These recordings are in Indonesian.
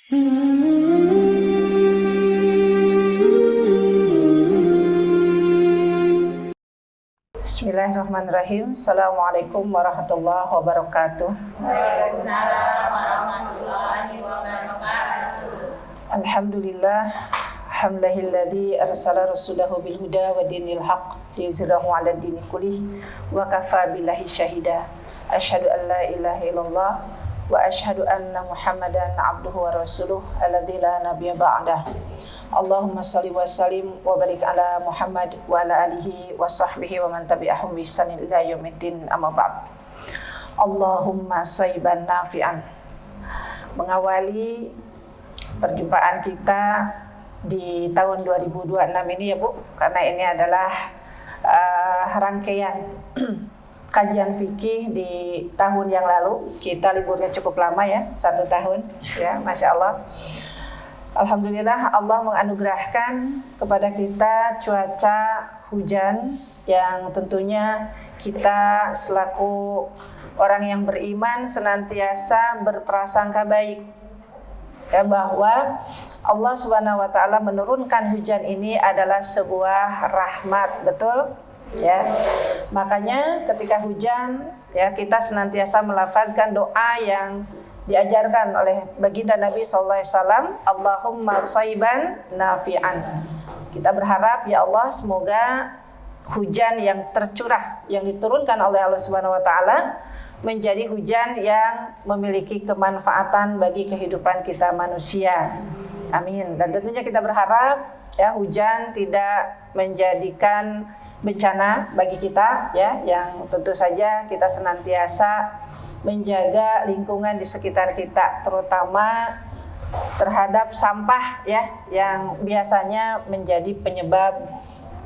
Bismillahirrahmanirrahim. Assalamualaikum warahmatullahi wabarakatuh. Waalaikumsalam warahmatullahi wabarakatuh. Alhamdulillah, hamdahilladzi arsala rasulahu bil huda wa dinil haqq liyuzhirahu 'ala dini kullih wa kafa billahi syahida. Asyhadu an la ilaha illallah wa asyhadu anna Muhammadan abduhu wa rasuluh alladzi la nabiyya ba'dah. Allahumma salli wa sallim wa barik ala Muhammad wa ala alihi wa sahbihi wa man tabi'ahum bi ihsanin ila yaumiddin, amma ba'd. Allahumma shayban nafi'an. Mengawali perjumpaan kita di tahun 2026 ini ya Bu, karena ini adalah rangkaian kajian fikih di tahun yang lalu. Kita liburnya cukup lama ya, 1 tahun ya, Masya Allah. Alhamdulillah Allah menganugerahkan kepada kita cuaca hujan yang tentunya kita selaku orang yang beriman senantiasa berprasangka baik ya, bahwa Allah Subhanahu wa taala menurunkan hujan ini adalah sebuah rahmat, betul ya. Makanya ketika hujan ya, kita senantiasa melafazkan doa yang diajarkan oleh baginda Nabi SAW, Allahumma shayban nafi'an. Kita berharap ya Allah, semoga hujan yang tercurah yang diturunkan oleh Allah Subhanahu wa taala menjadi hujan yang memiliki kemanfaatan bagi kehidupan kita manusia. Amin. Dan tentunya kita berharap ya, hujan tidak menjadikan bencana bagi kita ya, yang tentu saja kita senantiasa menjaga lingkungan di sekitar kita, terutama terhadap sampah ya, yang biasanya menjadi penyebab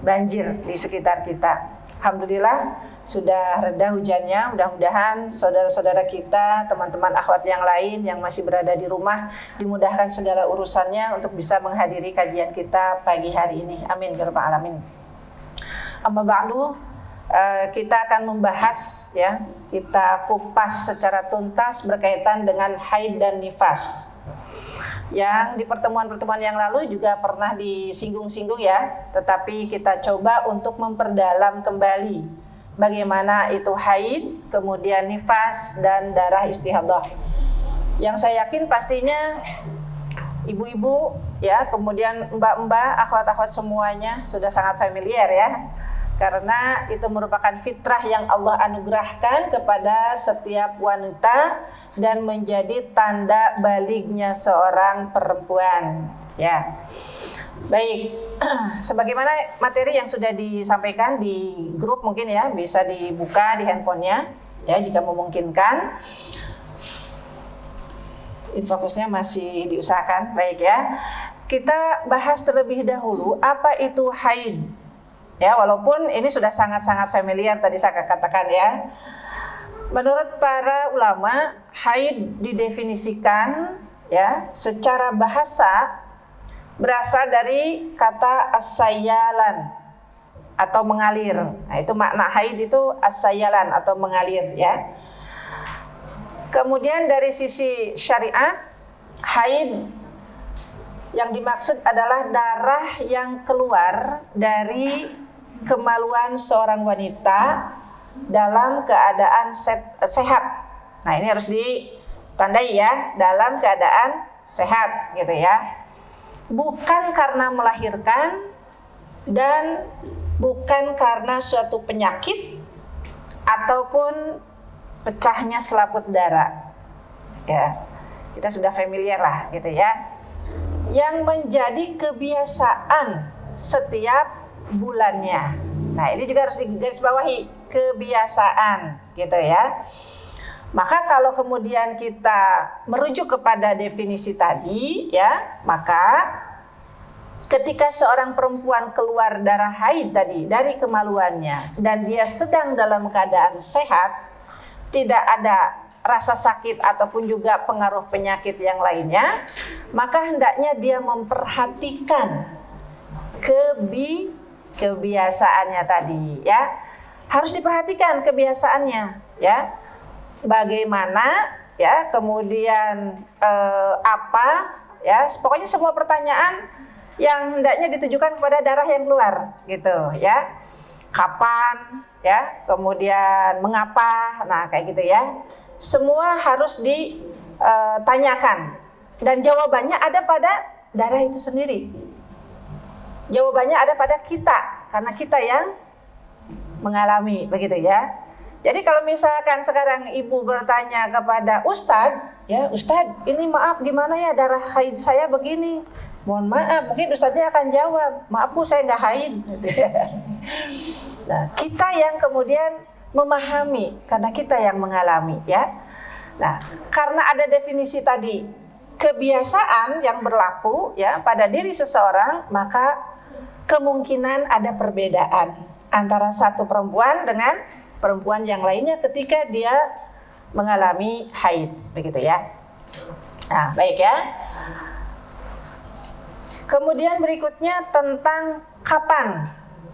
banjir di sekitar kita. Alhamdulillah sudah reda hujannya. Mudah-mudahan saudara-saudara kita, teman-teman akhwat yang lain yang masih berada di rumah dimudahkan segala urusannya untuk bisa menghadiri kajian kita pagi hari ini. Amin ya rabbal alamin. Amma ba'du, kita akan membahas ya, kita kupas secara tuntas berkaitan dengan haid dan nifas. Yang di pertemuan-pertemuan yang lalu juga pernah disinggung-singgung ya, tetapi kita coba untuk memperdalam kembali bagaimana itu haid, kemudian nifas dan darah istihadah. Yang saya yakin pastinya ibu-ibu ya, kemudian mbak-mbak, akhwat-akhwat semuanya sudah sangat familiar ya, karena itu merupakan fitrah yang Allah anugerahkan kepada setiap wanita dan menjadi tanda balignya seorang perempuan ya. Baik, sebagaimana materi yang sudah disampaikan di grup, mungkin ya bisa dibuka di handphonenya ya jika memungkinkan. Infokusnya masih diusahakan. Baik ya, kita bahas terlebih dahulu apa itu haid. Ya, walaupun ini sudah sangat-sangat familiar tadi saya katakan ya. Menurut para ulama, haid didefinisikan ya secara bahasa berasal dari kata as-sayyalan atau mengalir. Nah, itu makna haid itu as-sayyalan atau mengalir ya. Kemudian dari sisi syariat, haid yang dimaksud adalah darah yang keluar dari kemaluan seorang wanita dalam keadaan sehat. Nah, ini harus ditandai ya, dalam keadaan sehat gitu ya. Bukan karena melahirkan dan bukan karena suatu penyakit ataupun pecahnya selaput darah. Ya, kita sudah familiar lah gitu ya. Yang menjadi kebiasaan setiap bulannya. Nah, ini juga harus digarisbawahi, kebiasaan gitu ya. Maka kalau kemudian kita merujuk kepada definisi tadi ya, maka ketika seorang perempuan keluar darah haid tadi dari kemaluannya dan dia sedang dalam keadaan sehat, tidak ada rasa sakit ataupun juga pengaruh penyakit yang lainnya, maka hendaknya dia memperhatikan kebiasaannya tadi ya. Harus diperhatikan kebiasaannya ya. Bagaimana ya, kemudian apa ya. Pokoknya semua pertanyaan yang hendaknya ditujukan kepada darah yang keluar, gitu ya. Kapan, ya, kemudian mengapa, nah kayak gitu ya. Semua harus ditanyakan dan jawabannya ada pada darah itu sendiri. Jawabannya ada pada kita, karena kita yang mengalami, begitu ya. Jadi kalau misalkan sekarang ibu bertanya kepada ustadz, ya ustadz, ini maaf gimana ya darah haid saya begini. Mohon maaf, mungkin ustadznya akan jawab, maaf bu saya nggak haid. Gitu ya. Nah kita yang kemudian memahami, karena kita yang mengalami, ya. Nah karena ada definisi tadi kebiasaan yang berlaku ya pada diri seseorang, maka kemungkinan ada perbedaan antara satu perempuan dengan perempuan yang lainnya ketika dia mengalami haid, begitu ya. Nah, baik ya. Kemudian berikutnya tentang kapan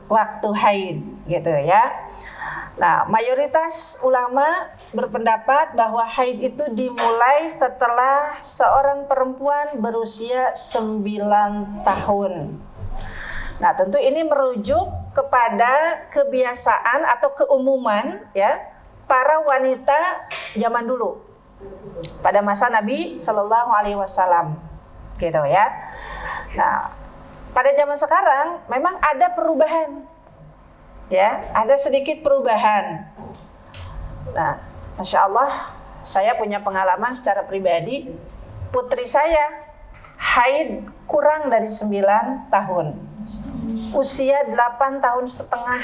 waktu haid, gitu ya. Nah, mayoritas ulama berpendapat bahwa haid itu dimulai setelah seorang perempuan berusia 9 tahun. Nah, tentu ini merujuk kepada kebiasaan atau keumuman ya para wanita zaman dulu pada masa Nabi Shallallahu Alaihi Wasallam, gitu ya. Nah, pada zaman sekarang memang ada perubahan, ya, ada sedikit perubahan. Nah, masya Allah, saya punya pengalaman secara pribadi, putri saya haid kurang dari 9 tahun. Usia 8 tahun setengah.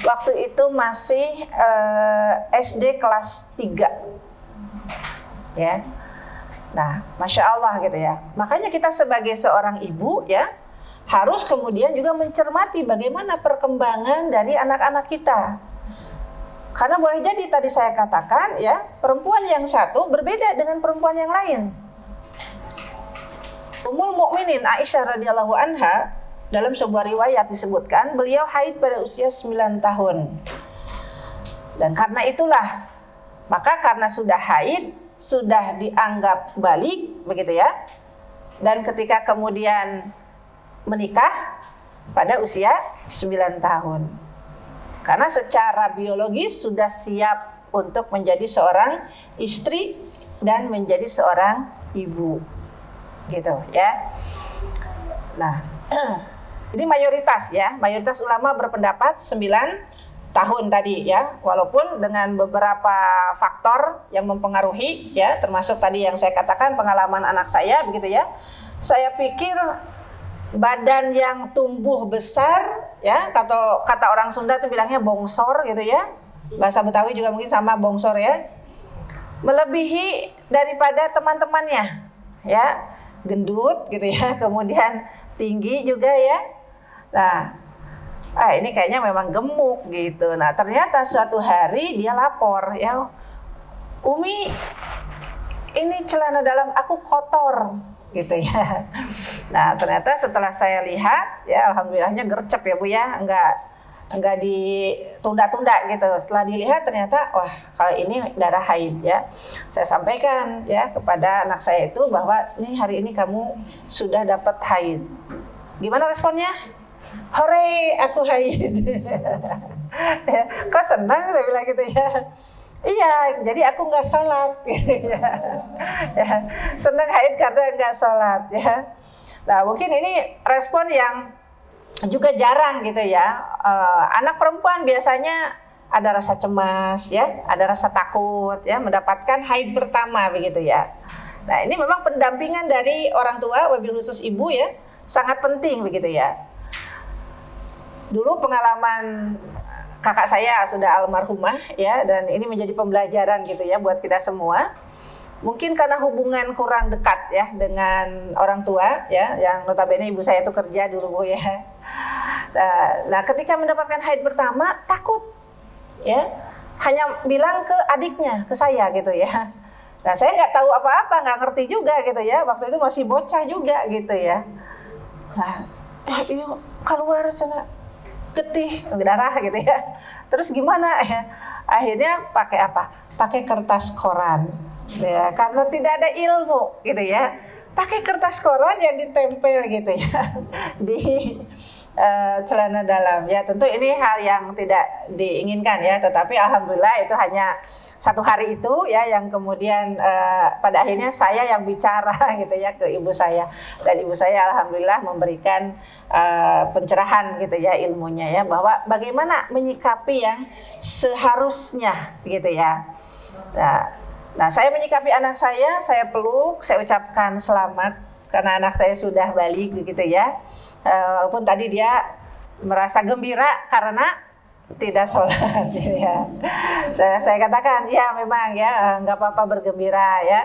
Waktu itu masih SD kelas 3. Ya. Nah, masya Allah gitu ya. Makanya kita sebagai seorang ibu ya harus kemudian juga mencermati bagaimana perkembangan dari anak-anak kita. Karena boleh jadi tadi saya katakan ya, perempuan yang satu berbeda dengan perempuan yang lain. Ummul Mukminin Aisyah radhiyallahu anha dalam sebuah riwayat disebutkan beliau haid pada usia 9 tahun. Dan karena itulah, maka karena sudah haid, sudah dianggap balik, begitu ya. Dan ketika kemudian menikah pada usia 9 tahun. Karena secara biologis sudah siap untuk menjadi seorang istri dan menjadi seorang ibu. Gitu ya. Nah, ini mayoritas ya, mayoritas ulama berpendapat 9 tahun tadi ya, walaupun dengan beberapa faktor yang mempengaruhi ya, termasuk tadi yang saya katakan pengalaman anak saya begitu ya. Saya pikir badan yang tumbuh besar ya, kata orang Sunda itu bilangnya bongsor gitu ya. Bahasa Betawi juga mungkin sama bongsor ya. Melebihi daripada teman-temannya ya, gendut gitu ya, kemudian tinggi juga ya. Nah, ini kayaknya memang gemuk gitu. Nah, ternyata suatu hari dia lapor ya, Umi, ini celana dalam aku kotor gitu ya. Nah, ternyata setelah saya lihat ya, alhamdulillahnya gercep ya Bu ya, enggak ditunda-tunda gitu. Setelah dilihat ternyata wah, kalau ini darah haid ya. Saya sampaikan ya kepada anak saya itu bahwa ini hari ini kamu sudah dapat haid. Gimana responnya? Hore, aku haid. Ya, kok senang saya bilang gitu ya. Iya, jadi aku nggak sholat. Gitu ya. Ya, senang haid karena nggak sholat ya. Nah, mungkin ini respon yang juga jarang gitu ya. Anak perempuan biasanya ada rasa cemas ya, ada rasa takut ya mendapatkan haid pertama begitu ya. Nah, ini memang pendampingan dari orang tua, wabil khusus ibu ya, sangat penting begitu ya. Dulu pengalaman kakak saya sudah almarhumah ya, dan ini menjadi pembelajaran gitu ya buat kita semua. Mungkin karena hubungan kurang dekat ya dengan orang tua ya, yang notabene ibu saya itu kerja dulu Bu ya. Nah, ketika mendapatkan haid pertama takut ya, hanya bilang ke adiknya, ke saya gitu ya. Nah, saya nggak tahu apa-apa, nggak ngerti juga gitu ya, waktu itu masih bocah juga gitu ya. Nah, yuk keluar sana, getih, darah gitu ya. Terus gimana ya? Akhirnya pakai apa? Pakai kertas koran. Ya, karena tidak ada ilmu gitu ya. pakai kertas koran yang ditempel gitu ya di celana dalam ya. Tentu ini hal yang tidak diinginkan ya, tetapi alhamdulillah itu hanya 1 hari itu ya yang kemudian pada akhirnya saya yang bicara gitu ya ke ibu saya, dan ibu saya alhamdulillah memberikan pencerahan gitu ya ilmunya ya, bahwa bagaimana menyikapi yang seharusnya gitu ya. Nah, saya menyikapi anak saya peluk, saya ucapkan selamat karena anak saya sudah balik begitu ya. Walaupun tadi dia merasa gembira karena tidak sholat ya. Saya katakan ya memang ya nggak apa-apa bergembira ya,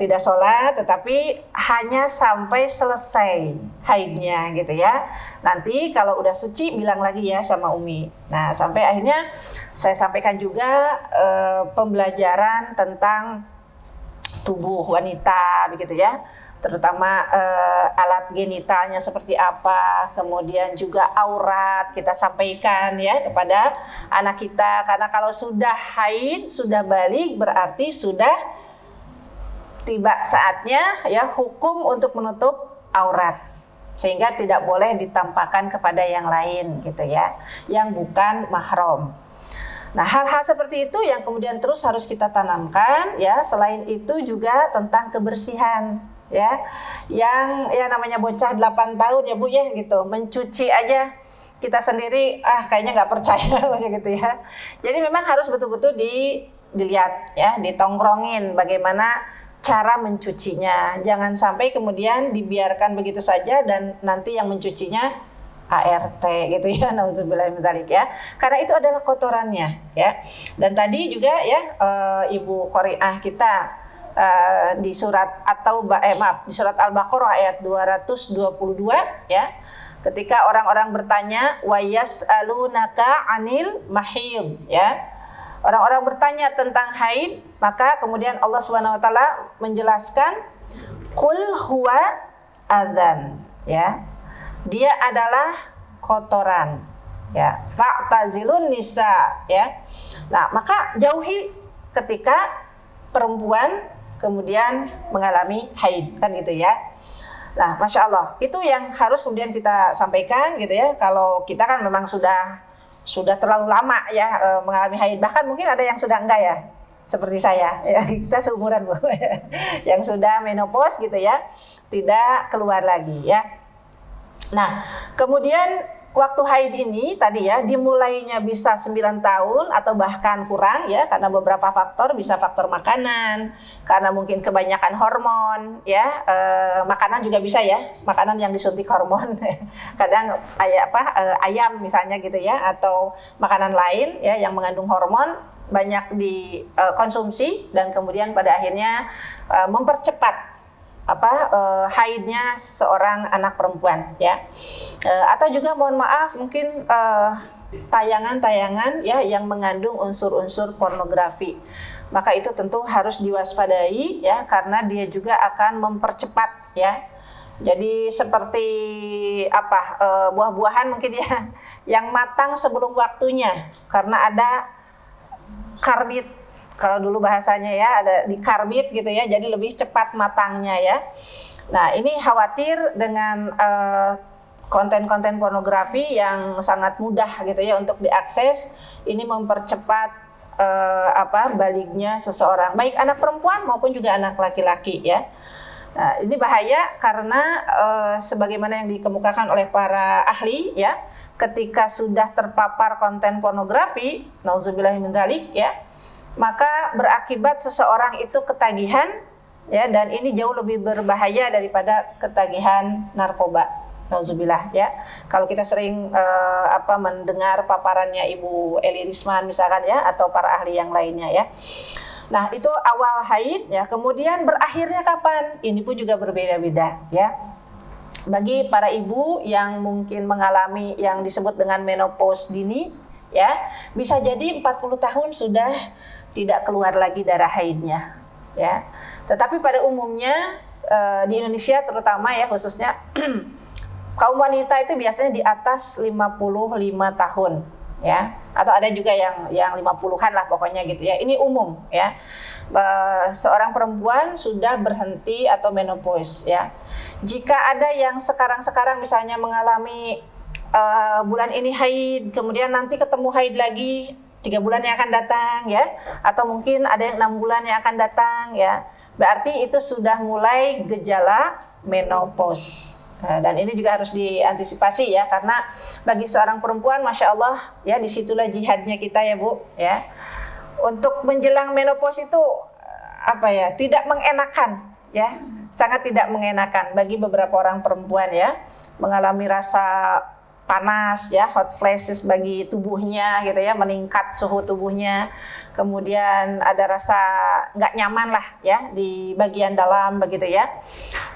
tidak sholat tetapi hanya sampai selesai haidnya gitu ya. Nanti kalau udah suci bilang lagi ya sama Umi. Nah sampai akhirnya saya sampaikan juga pembelajaran tentang tubuh wanita begitu ya, terutama alat genitalnya seperti apa, kemudian juga aurat kita sampaikan ya kepada anak kita, karena kalau sudah haid, sudah balik berarti sudah tiba saatnya ya hukum untuk menutup aurat, sehingga tidak boleh ditampakkan kepada yang lain gitu ya, yang bukan mahram. Nah, hal-hal seperti itu yang kemudian terus harus kita tanamkan ya. Selain itu juga tentang kebersihan ya. Yang ya namanya bocah 8 tahun ya Bu ya gitu. Mencuci aja kita sendiri kayaknya nggak percaya gitu ya. Jadi memang harus betul-betul dilihat ya, ditongkrongin bagaimana cara mencucinya. Jangan sampai kemudian dibiarkan begitu saja dan nanti yang mencucinya ART gitu ya, nauzubillah min dzalik ya, karena itu adalah kotorannya ya. Dan tadi juga ya Ibu Qori'ah kita di surat di surat Al-Baqarah ayat 222 ya, ketika orang-orang bertanya wa yas'alunaka 'anil mahid ya, orang-orang bertanya tentang haid, maka kemudian Allah Subhanahu wa taala menjelaskan qul huwa adzan ya, dia adalah kotoran ya, fa'tazilun nisa ya. Nah, maka jauhi ketika perempuan kemudian mengalami haid kan gitu ya. Nah, Masya Allah, itu yang harus kemudian kita sampaikan gitu ya. Kalau kita kan memang sudah terlalu lama ya mengalami haid, bahkan mungkin ada yang sudah enggak ya, seperti saya ya, kita seumuran Bu yang sudah menopause gitu ya, tidak keluar lagi ya. Nah, kemudian waktu haid ini tadi ya dimulainya bisa 9 tahun atau bahkan kurang ya, karena beberapa faktor, bisa faktor makanan, karena mungkin kebanyakan hormon ya, makanan juga bisa ya, makanan yang disuntik hormon kadang ayam misalnya gitu ya, atau makanan lain ya yang mengandung hormon banyak dikonsumsi dan kemudian pada akhirnya mempercepat haidnya seorang anak perempuan ya, atau juga mohon maaf mungkin tayangan-tayangan ya yang mengandung unsur-unsur pornografi, maka itu tentu harus diwaspadai ya, karena dia juga akan mempercepat ya. Jadi seperti buah-buahan mungkin ya yang matang sebelum waktunya karena ada karbit. Kalau dulu bahasanya ya ada di karbit gitu ya, jadi lebih cepat matangnya ya. Nah ini khawatir dengan konten-konten pornografi yang sangat mudah gitu ya untuk diakses, ini mempercepat baliknya seseorang, baik anak perempuan maupun juga anak laki-laki ya. Nah ini bahaya karena sebagaimana yang dikemukakan oleh para ahli ya, ketika sudah terpapar konten pornografi, nauzubillah min dzalik ya, maka berakibat seseorang itu ketagihan ya, dan ini jauh lebih berbahaya daripada ketagihan narkoba, nauzubillah ya. Kalau kita sering mendengar paparannya Ibu Eli Risman misalkan ya, atau para ahli yang lainnya ya. Nah itu awal haid ya, kemudian berakhirnya kapan? Ini pun juga berbeda-beda ya. Bagi para ibu yang mungkin mengalami yang disebut dengan menopause dini ya, bisa jadi 40 tahun sudah tidak keluar lagi darah haidnya ya. Tetapi pada umumnya di Indonesia terutama ya khususnya kaum wanita itu biasanya di atas 55 tahun ya, atau ada juga yang 50-an lah pokoknya gitu ya. Ini umum ya. seorang perempuan sudah berhenti atau menopause ya. Jika ada yang sekarang misalnya mengalami bulan ini haid, kemudian nanti ketemu haid lagi 3 bulan yang akan datang ya, atau mungkin ada yang 6 bulan yang akan datang ya, berarti itu sudah mulai gejala menopause. Dan ini juga harus diantisipasi ya, karena bagi seorang perempuan, masya Allah ya, disitulah jihadnya kita ya Bu ya. Untuk menjelang menopause itu tidak mengenakan ya, sangat tidak mengenakan bagi beberapa orang perempuan ya, mengalami rasa panas ya, hot flashes bagi tubuhnya gitu ya, meningkat suhu tubuhnya, kemudian ada rasa nggak nyaman lah ya di bagian dalam begitu ya.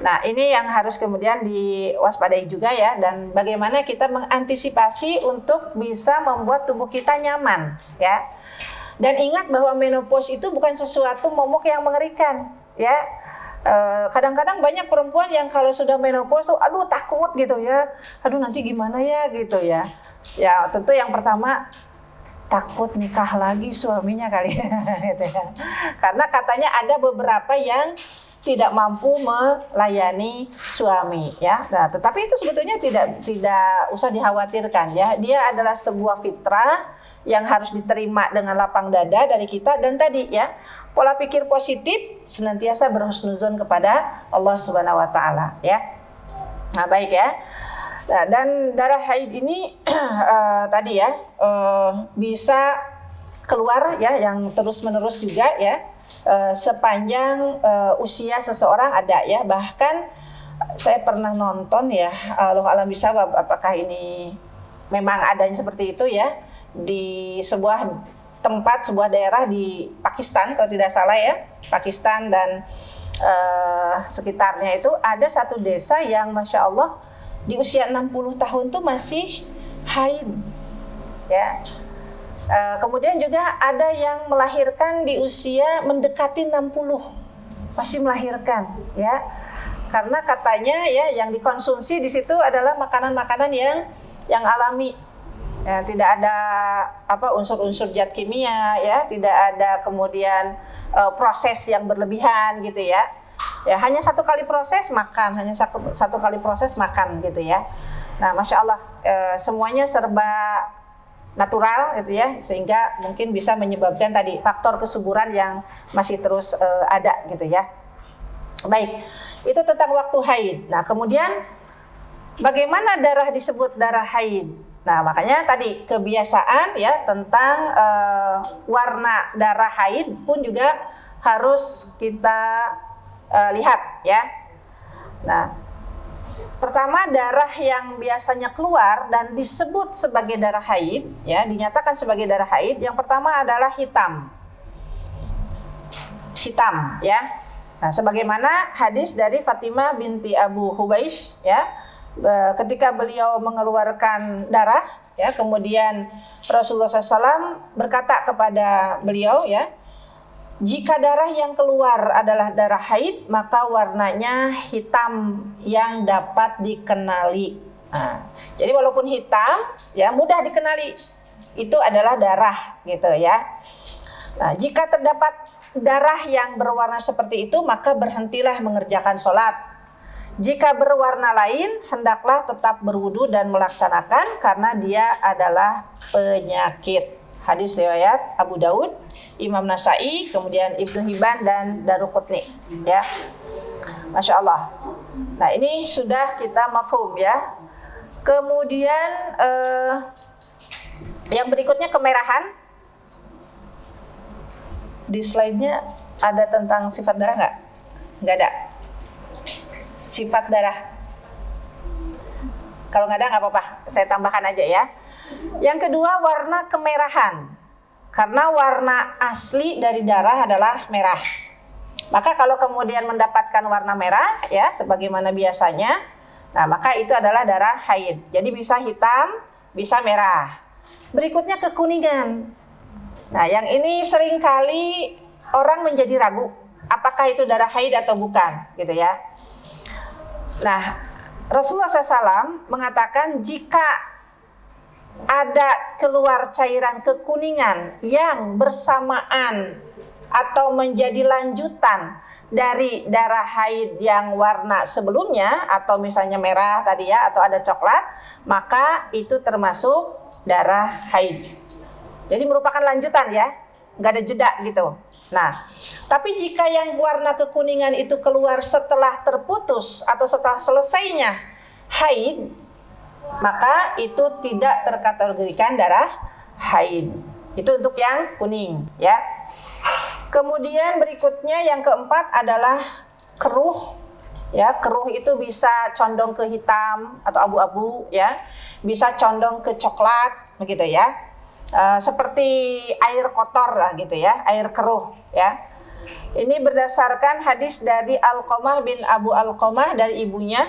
Nah ini yang harus kemudian diwaspadai juga ya, dan bagaimana kita mengantisipasi untuk bisa membuat tubuh kita nyaman ya. Dan ingat bahwa menopause itu bukan sesuatu momok yang mengerikan ya. Kadang-kadang banyak perempuan yang kalau sudah menopause tuh aduh takut gitu ya, aduh nanti gimana ya gitu ya. Ya tentu yang pertama takut nikah lagi suaminya kali ya, gitu ya. Karena katanya ada beberapa yang tidak mampu melayani suami ya. Nah, tetapi itu sebetulnya tidak usah dikhawatirkan ya. Dia adalah sebuah fitrah yang harus diterima dengan lapang dada dari kita, dan tadi ya, pola pikir positif, senantiasa berhusnuzon kepada Allah Subhanahu wa taala ya. Nah, baik ya. Nah, dan darah haid ini tadi ya bisa keluar ya yang terus-menerus juga ya, sepanjang usia seseorang ada ya. Bahkan saya pernah nonton ya, Allah alam bisawab apakah ini memang adanya seperti itu ya, di sebuah tempat, sebuah daerah di Pakistan kalau tidak salah ya, Pakistan dan sekitarnya itu ada satu desa yang masya Allah di usia 60 tahun tuh masih haid ya. Kemudian juga ada yang melahirkan di usia mendekati 60 masih melahirkan ya, karena katanya ya yang dikonsumsi di situ adalah makanan-makanan yang alami. Ya, tidak ada unsur-unsur zat kimia ya, tidak ada kemudian proses yang berlebihan gitu ya. Ya hanya satu kali proses makan, satu kali proses makan gitu ya. Nah masya Allah semuanya serba natural gitu ya, sehingga mungkin bisa menyebabkan tadi faktor kesuburan yang masih terus ada gitu ya. Baik, itu tentang waktu haid. Nah kemudian bagaimana darah disebut darah haid? Nah makanya tadi kebiasaan ya tentang warna darah haid pun juga harus kita lihat ya. Nah pertama, darah yang biasanya keluar dan disebut sebagai darah haid ya, dinyatakan sebagai darah haid, yang pertama adalah hitam ya. Nah sebagaimana hadis dari Fatimah binti Abu Hubaish ya, ketika beliau mengeluarkan darah ya, kemudian Rasulullah SAW berkata kepada beliau ya, jika darah yang keluar adalah darah haid, maka warnanya hitam yang dapat dikenali. Nah, jadi walaupun hitam ya mudah dikenali, itu adalah darah gitu ya. Nah, jika terdapat darah yang berwarna seperti itu, maka berhentilah mengerjakan sholat. Jika berwarna lain, hendaklah tetap berwudu dan melaksanakan karena dia adalah penyakit. Hadis riwayat Abu Daud, Imam Nasai, kemudian Ibnu Hibban dan Daruqutni ya. Masya Allah. Nah ini sudah kita mafhum ya. Kemudian yang berikutnya kemerahan. Di slide-nya ada tentang sifat darah nggak? Nggak ada. Sifat darah. Kalau nggak ada nggak apa-apa, saya tambahkan aja ya. Yang kedua, warna kemerahan. Karena warna asli dari darah adalah merah. Maka kalau kemudian mendapatkan warna merah ya sebagaimana biasanya, nah maka itu adalah darah haid. Jadi bisa hitam, bisa merah. Berikutnya kekuningan. Nah, yang ini seringkali orang menjadi ragu apakah itu darah haid atau bukan, gitu ya. Nah, Rasulullah SAW mengatakan jika ada keluar cairan kekuningan yang bersamaan atau menjadi lanjutan dari darah haid yang warna sebelumnya, atau misalnya merah tadi ya, atau ada coklat, maka itu termasuk darah haid. Jadi merupakan lanjutan ya, nggak ada jeda gitu. Nah, tapi jika yang warna kekuningan itu keluar setelah terputus atau setelah selesainya haid, maka itu tidak terkategorikan darah haid. Itu untuk yang kuning ya. Kemudian berikutnya yang keempat adalah keruh. Ya, keruh itu bisa condong ke hitam atau abu-abu ya, bisa condong ke coklat begitu ya. Seperti air kotor lah gitu ya, air keruh ya. Ini berdasarkan hadis dari Alqamah bin Abu Alqamah dari ibunya,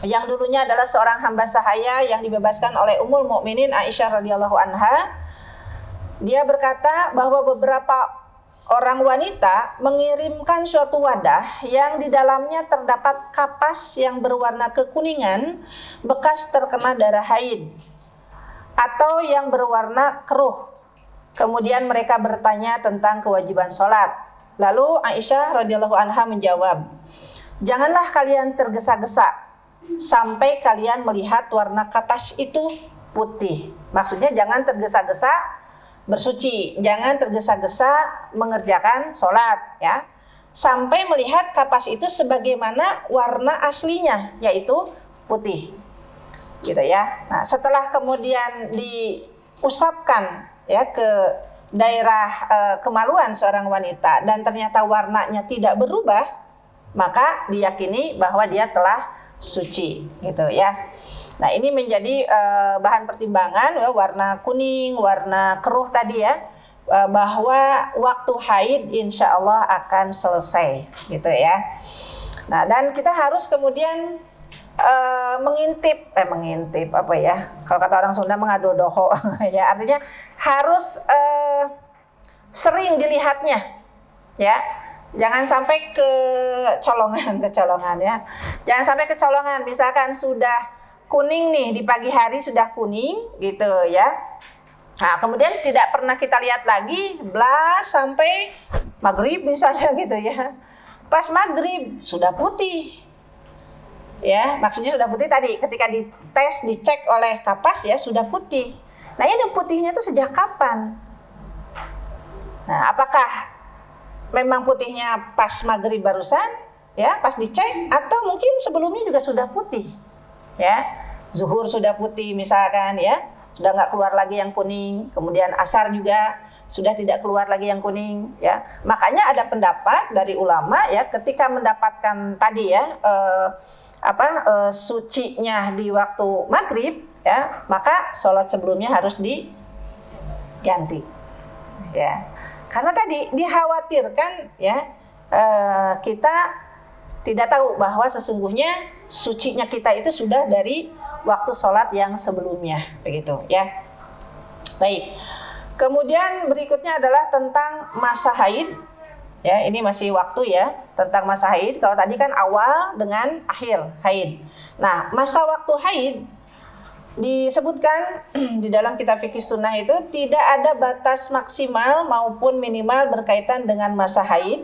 yang dulunya adalah seorang hamba sahaya yang dibebaskan oleh Ummul Mukminin Aisyah radhiyallahu anha. Dia berkata bahwa beberapa orang wanita mengirimkan suatu wadah yang di dalamnya terdapat kapas yang berwarna kekuningan bekas terkena darah haid atau yang berwarna keruh. Kemudian mereka bertanya tentang kewajiban sholat. Lalu Aisyah radhiyallahu anha menjawab, "Janganlah kalian tergesa-gesa sampai kalian melihat warna kapas itu putih." Maksudnya jangan tergesa-gesa bersuci, jangan tergesa-gesa mengerjakan sholat ya, sampai melihat kapas itu sebagaimana warna aslinya, yaitu putih gitu ya. Nah, setelah kemudian diusapkan ya ke daerah kemaluan seorang wanita dan ternyata warnanya tidak berubah, maka diyakini bahwa dia telah suci gitu ya. Nah, ini menjadi bahan pertimbangan ya, warna kuning, warna keruh tadi ya, bahwa waktu haid insya Allah akan selesai gitu ya. Nah, dan kita harus kemudian mengintip apa ya, kalau kata orang Sunda mengadodoho ya, artinya harus sering dilihatnya ya. Jangan sampai kecolongan ya. Jangan sampai kecolongan, misalkan sudah kuning nih, di pagi hari sudah kuning gitu ya. Nah, kemudian tidak pernah kita lihat lagi blas sampai maghrib misalnya gitu ya. Pas maghrib sudah putih. Ya, maksudnya sudah putih tadi ketika dites, dicek oleh kapas ya sudah putih. Nah, ini putihnya itu sejak kapan? Nah, apakah memang putihnya pas maghrib barusan ya, pas dicek, atau mungkin sebelumnya juga sudah putih? Ya, zuhur sudah putih misalkan ya, sudah nggak keluar lagi yang kuning, kemudian asar juga sudah tidak keluar lagi yang kuning ya. Makanya ada pendapat dari ulama ya, ketika mendapatkan tadi ya sucinya di waktu maghrib ya, maka sholat sebelumnya harus diganti ya, karena tadi dikhawatirkan ya kita tidak tahu bahwa sesungguhnya sucinya kita itu sudah dari waktu sholat yang sebelumnya, begitu ya. Baik. Kemudian berikutnya adalah tentang masa haid. Ya, ini masih waktu ya, tentang masa haid. Kalau tadi kan awal dengan akhir haid. Nah, masa waktu haid disebutkan di dalam kitab fikih sunnah itu tidak ada batas maksimal maupun minimal berkaitan dengan masa haid,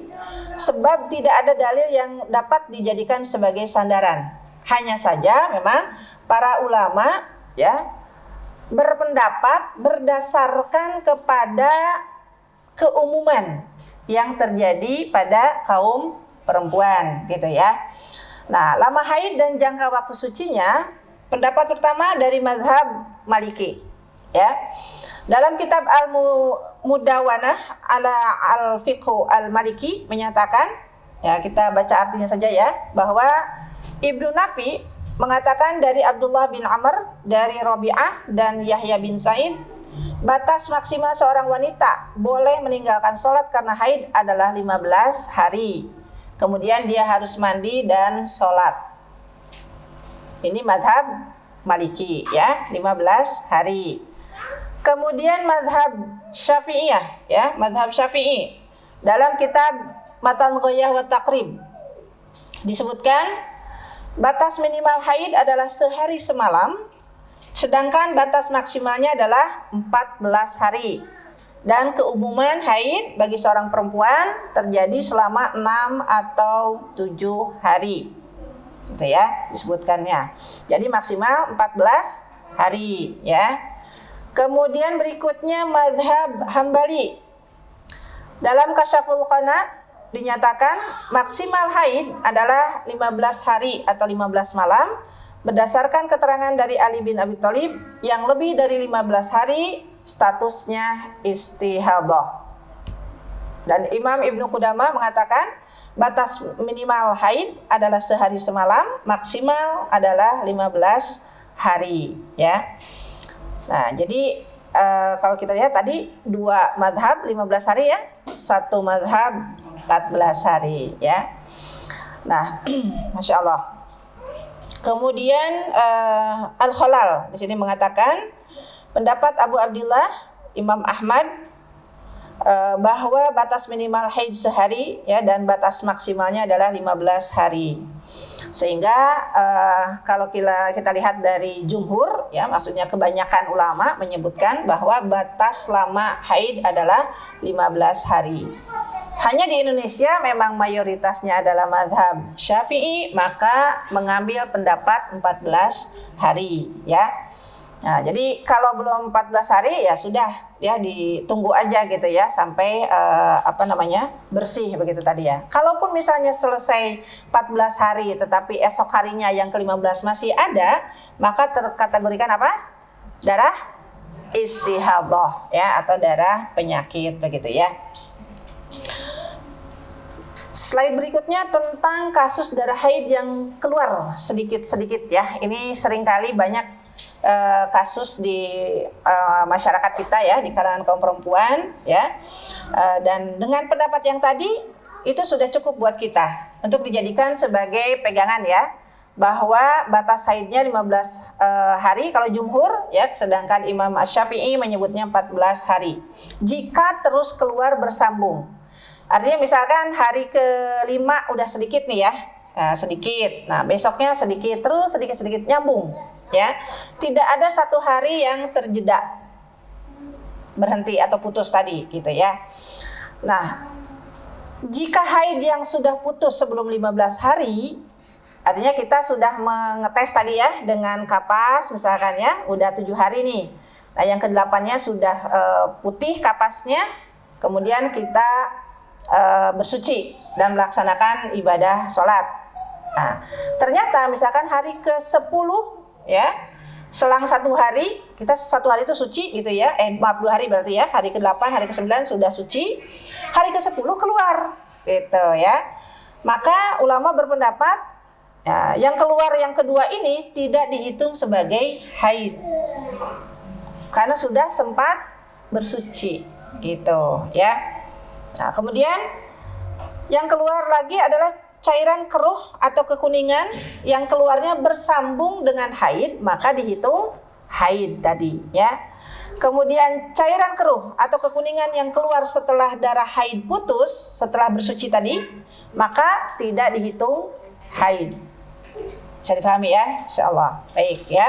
sebab tidak ada dalil yang dapat dijadikan sebagai sandaran. Hanya saja memang para ulama ya berpendapat berdasarkan kepada keumuman yang terjadi pada kaum perempuan gitu ya. Nah, lama haid dan jangka waktu sucinya, pendapat pertama dari mazhab Maliki ya. Dalam kitab Al-Mudawanah ala Al-Fiqh Al-Maliki menyatakan ya, kita baca artinya saja ya, bahwa Ibnu Nafi mengatakan dari Abdullah bin Amr, dari Rabi'ah dan Yahya bin Sa'id, batas maksimal seorang wanita boleh meninggalkan sholat karena haid adalah 15 hari. Kemudian dia harus mandi dan sholat. Ini madhab Maliki ya, 15 hari. Kemudian madhab Syafi'iyah ya, madhab Syafi'i dalam kitab Matan Ghayah wa Taqrib disebutkan batas minimal haid adalah sehari semalam, sedangkan batas maksimalnya adalah 14 hari. Dan keumuman haid bagi seorang perempuan terjadi selama 6 atau 7 hari. Gitu ya, disebutkannya. Jadi maksimal 14 hari ya. Kemudian berikutnya mazhab Hambali. Dalam Kasyaful Qana dinyatakan maksimal haid adalah 15 hari atau 15 malam berdasarkan keterangan dari Ali bin Abi Thalib yang lebih dari 15 hari statusnya istihadah. Dan Imam Ibnu Qudamah mengatakan batas minimal haid adalah sehari semalam, maksimal adalah 15 hari ya. Nah, jadi kalau kita lihat tadi 2 madhab 15 hari ya, 1 madhab 14 hari ya. Nah, Masya Allah. Kemudian Al-Khalal di sini mengatakan pendapat Abu Abdillah Imam Ahmad bahwa batas minimal haid sehari ya dan batas maksimalnya adalah 15 hari. Sehingga kalau kita lihat dari jumhur ya, maksudnya kebanyakan ulama menyebutkan bahwa batas lama haid adalah 15 hari. Hanya di Indonesia memang mayoritasnya adalah mazhab Syafi'i, maka mengambil pendapat 14 hari ya. Nah, jadi kalau belum 14 hari ya sudah ya ditunggu aja gitu ya sampai bersih begitu tadi ya. Kalaupun misalnya selesai 14 hari tetapi esok harinya yang ke-15 masih ada, maka terkategorikan apa? Darah istihadah ya atau darah penyakit begitu ya. Slide berikutnya tentang kasus darah haid yang keluar sedikit-sedikit ya. Ini seringkali banyak kasus di masyarakat kita ya, di kalangan kaum perempuan ya. Dan dengan pendapat yang tadi itu sudah cukup buat kita untuk dijadikan sebagai pegangan ya, bahwa batas haidnya 15 hari kalau jumhur ya, sedangkan Imam Asy-Syafi'i menyebutnya 14 hari. Jika terus keluar bersambung. Artinya misalkan hari ke-5 udah sedikit nih ya, sedikit. Nah besoknya sedikit, terus sedikit-sedikit nyambung ya. Tidak ada satu hari yang terjeda, berhenti atau putus tadi gitu ya. Nah jika haid yang sudah putus sebelum 15 hari, artinya kita sudah mengetes tadi ya dengan kapas misalkan ya, udah 7 hari nih. Nah yang ke-8-nya sudah putih kapasnya, kemudian kita bersuci dan melaksanakan ibadah sholat. Nah, ternyata misalkan hari ke-10 ya, selang 1 hari, kita 1 hari itu suci gitu ya, 2 hari berarti ya, hari ke-8, hari ke-9 sudah suci, hari ke-10 keluar gitu ya. Maka ulama berpendapat ya, yang keluar yang kedua ini tidak dihitung sebagai haid karena sudah sempat bersuci gitu ya. Nah, kemudian yang keluar lagi adalah cairan keruh atau kekuningan yang keluarnya bersambung dengan haid, maka dihitung haid tadi ya. Kemudian cairan keruh atau kekuningan yang keluar setelah darah haid putus, setelah bersuci tadi, maka tidak dihitung haid. Bisa dipahami ya? Insyaallah. Baik ya.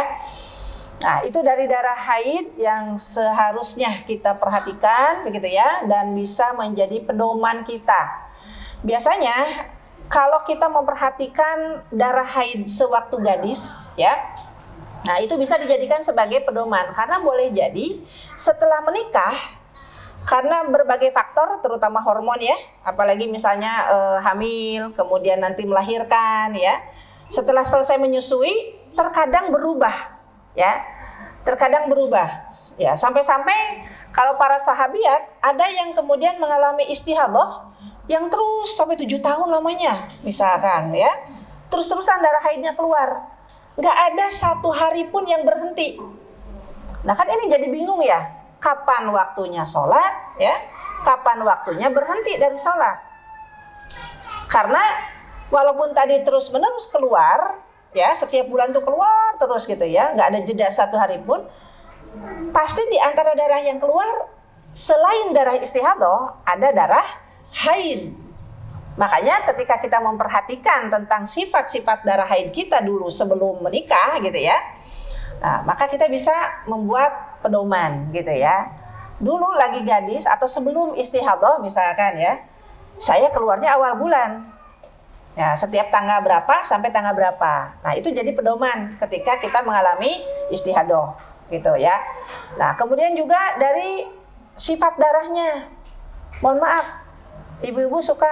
Nah, itu dari darah haid yang seharusnya kita perhatikan begitu ya, dan bisa menjadi pedoman kita. Biasanya kalau kita memperhatikan darah haid sewaktu gadis ya, nah itu bisa dijadikan sebagai pedoman karena boleh jadi setelah menikah karena berbagai faktor terutama hormon ya, apalagi misalnya hamil, kemudian nanti melahirkan ya. Setelah selesai menyusui terkadang berubah. Ya, terkadang berubah. Ya, sampai-sampai kalau para sahabiat ada yang kemudian mengalami istihadah yang terus sampai 7 tahun lamanya, misalkan ya, terus-terusan darah haidnya keluar, nggak ada 1 hari pun yang berhenti. Nah kan ini jadi bingung ya, kapan waktunya sholat, ya, kapan waktunya berhenti dari sholat? Karena walaupun tadi terus-menerus keluar. Ya, setiap bulan tuh keluar terus gitu ya, nggak ada jeda 1 hari pun. Pasti di antara darah yang keluar selain darah istihadah ada darah haid. Makanya ketika kita memperhatikan tentang sifat-sifat darah haid kita dulu sebelum menikah gitu ya, nah, maka kita bisa membuat pedoman gitu ya. dulu lagi gadis atau sebelum istihadah misalkan ya, saya keluarnya awal bulan. Ya, setiap tanggal berapa sampai tanggal berapa. Nah, itu jadi pedoman ketika kita mengalami istihadah gitu ya. Nah, kemudian juga dari sifat darahnya. Mohon maaf, ibu-ibu suka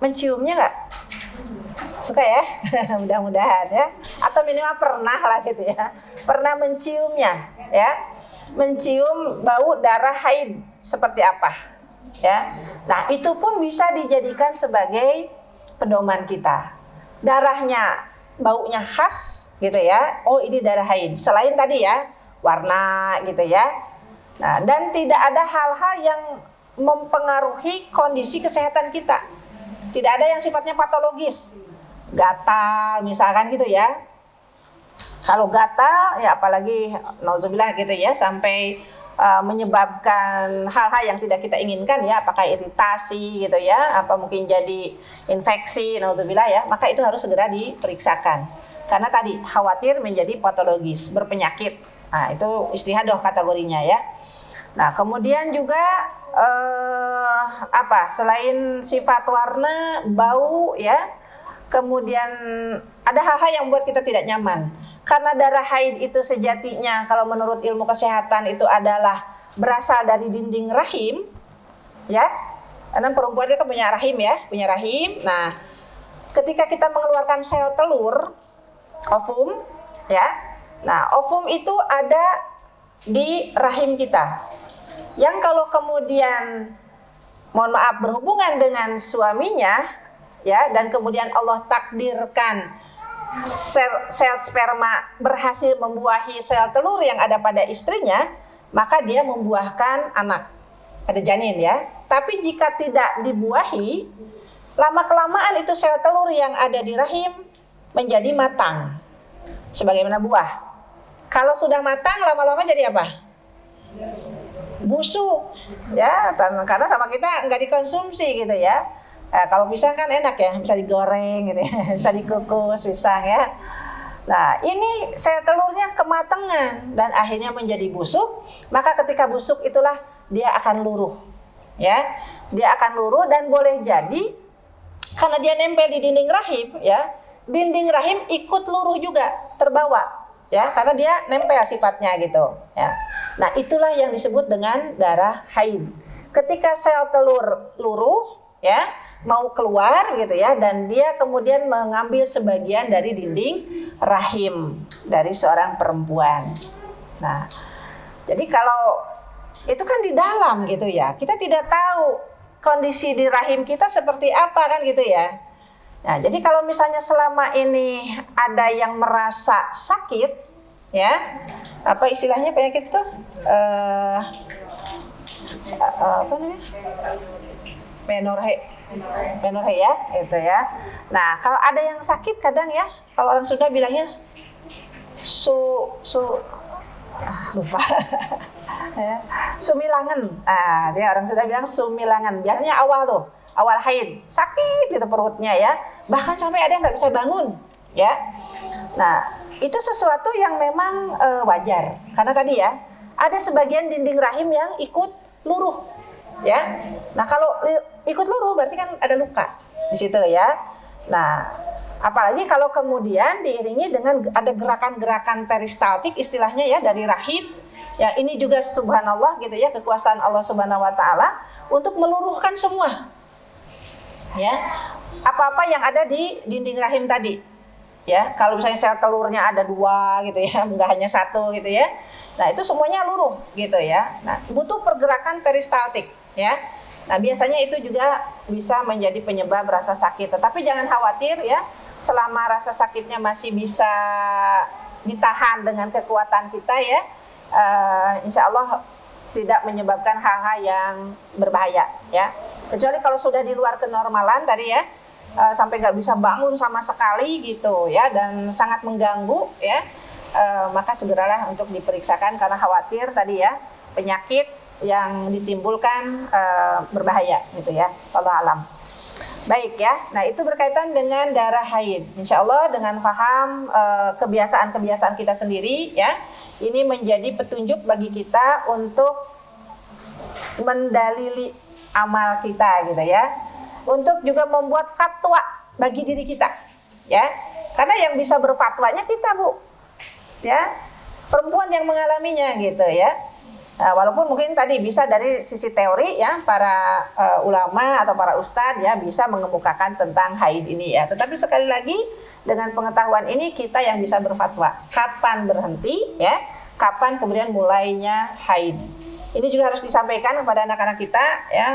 menciumnya nggak? Suka ya? Mudah-mudahan ya. Atau minimal pernah lah gitu ya. Pernah menciumnya ya. Mencium bau darah haid seperti apa ya. Nah, itu pun bisa dijadikan sebagai pedoman kita. Darahnya baunya khas gitu ya. Oh, ini darah haid. Selain tadi ya, warna gitu ya. Nah, dan tidak ada hal-hal yang mempengaruhi kondisi kesehatan kita. Tidak ada yang sifatnya patologis. Gatal misalkan gitu ya. Kalau gatal ya apalagi nauzubillah gitu ya, sampai menyebabkan hal-hal yang tidak kita inginkan ya, apakah iritasi gitu ya, apa mungkin jadi infeksi nauzubillah ya, maka itu harus segera diperiksakan. Karena tadi khawatir menjadi patologis, berpenyakit. Nah, itu istihadah kategorinya ya. Nah, kemudian juga selain sifat warna, bau ya, kemudian ada hal-hal yang membuat kita tidak nyaman. Karena darah haid itu sejatinya kalau menurut ilmu kesehatan itu adalah berasal dari dinding rahim, ya. Karena perempuan itu punya rahim ya, punya rahim. Nah, ketika kita mengeluarkan sel telur, ovum, ya. Nah, ovum itu ada di rahim kita. Yang kalau kemudian, mohon maaf, berhubungan dengan suaminya, ya, dan kemudian Allah takdirkan sel sperma berhasil membuahi sel telur yang ada pada istrinya, maka dia membuahkan anak, ada janin ya. Tapi jika tidak dibuahi, lama-kelamaan itu sel telur yang ada di rahim menjadi matang sebagaimana buah. Kalau sudah matang, lama-lama jadi apa? Busuk ya, karena sama kita nggak dikonsumsi gitu ya. Nah, kalau pisang kan enak ya, bisa digoreng gitu ya, bisa dikukus pisang ya. Nah, ini sel telurnya kematangan dan akhirnya menjadi busuk. Maka ketika busuk itulah dia akan luruh, ya. Dia akan luruh dan boleh jadi karena dia nempel di dinding rahim, ya. Dinding rahim ikut luruh juga, terbawa, ya, karena dia nempel sifatnya gitu, ya. Nah, itulah yang disebut dengan darah haid. Ketika sel telur luruh, ya, mau keluar gitu ya, dan dia kemudian mengambil sebagian dari dinding rahim dari seorang perempuan. Nah, jadi kalau itu kan di dalam gitu ya, kita tidak tahu kondisi di rahim kita seperti apa kan gitu ya. Nah, jadi kalau misalnya selama ini ada yang merasa sakit, ya, apa istilahnya penyakit itu? Apa namanya? Menorhe ya, gitu ya. Nah, kalau ada yang sakit kadang ya, kalau orang Sunda bilangnya lupa. Ya, sumilangan. Ah, dia orang Sunda bilang sumilangan. Biasanya awal haid, sakit gitu perutnya ya. Bahkan sampai ada yang nggak bisa bangun, ya. Nah, itu sesuatu yang memang wajar. Karena tadi ya, ada sebagian dinding rahim yang ikut luruh, ya. Nah, kalau ikut luruh berarti kan ada luka di situ ya. Nah, apalagi kalau kemudian diiringi dengan ada gerakan-gerakan peristaltik istilahnya ya dari rahim. Ya, ini juga subhanallah gitu ya, kekuasaan Allah Subhanahu wa taala untuk meluruhkan semua. Ya. Apa-apa yang ada di dinding rahim tadi. Ya, kalau misalnya sel telurnya ada 2 gitu ya, enggak hanya 1 gitu ya. Nah, itu semuanya luruh gitu ya. Nah, butuh pergerakan peristaltik ya. Nah, biasanya itu juga bisa menjadi penyebab rasa sakit. Tetapi jangan khawatir ya, selama rasa sakitnya masih bisa ditahan dengan kekuatan kita ya, insya Allah tidak menyebabkan hal-hal yang berbahaya ya. Kecuali kalau sudah di luar kenormalan tadi ya, sampai nggak bisa bangun sama sekali gitu ya, dan sangat mengganggu ya, maka segeralah untuk diperiksakan karena khawatir tadi ya, penyakit yang ditimbulkan berbahaya gitu ya. Allah alam. Baik ya. Nah, itu berkaitan dengan darah haid. Insya Allah dengan paham kebiasaan-kebiasaan kita sendiri ya, ini menjadi petunjuk bagi kita untuk mendalili amal kita gitu ya. Untuk juga membuat fatwa bagi diri kita ya. Karena yang bisa berfatwanya kita, Bu. Ya. Perempuan yang mengalaminya gitu ya. Nah, walaupun mungkin tadi bisa dari sisi teori ya, para ulama atau para ustadz ya bisa mengemukakan tentang haid ini ya. Tetapi sekali lagi dengan pengetahuan ini kita yang bisa berfatwa kapan berhenti ya, kapan kemudian mulainya haid. Ini juga harus disampaikan kepada anak-anak kita ya,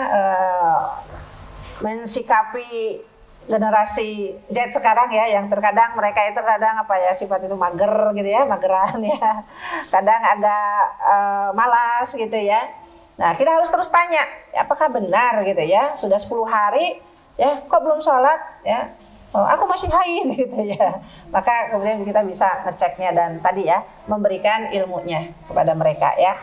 mensikapi generasi Z sekarang ya, yang terkadang mereka itu kadang apa ya, sifat itu mager gitu ya, mageran ya, kadang agak malas gitu ya. Nah kita harus terus tanya, apakah benar gitu ya, sudah 10 hari ya kok belum sholat ya, oh, aku masih haid gitu ya. Maka kemudian kita bisa ngeceknya dan tadi ya memberikan ilmunya kepada mereka ya.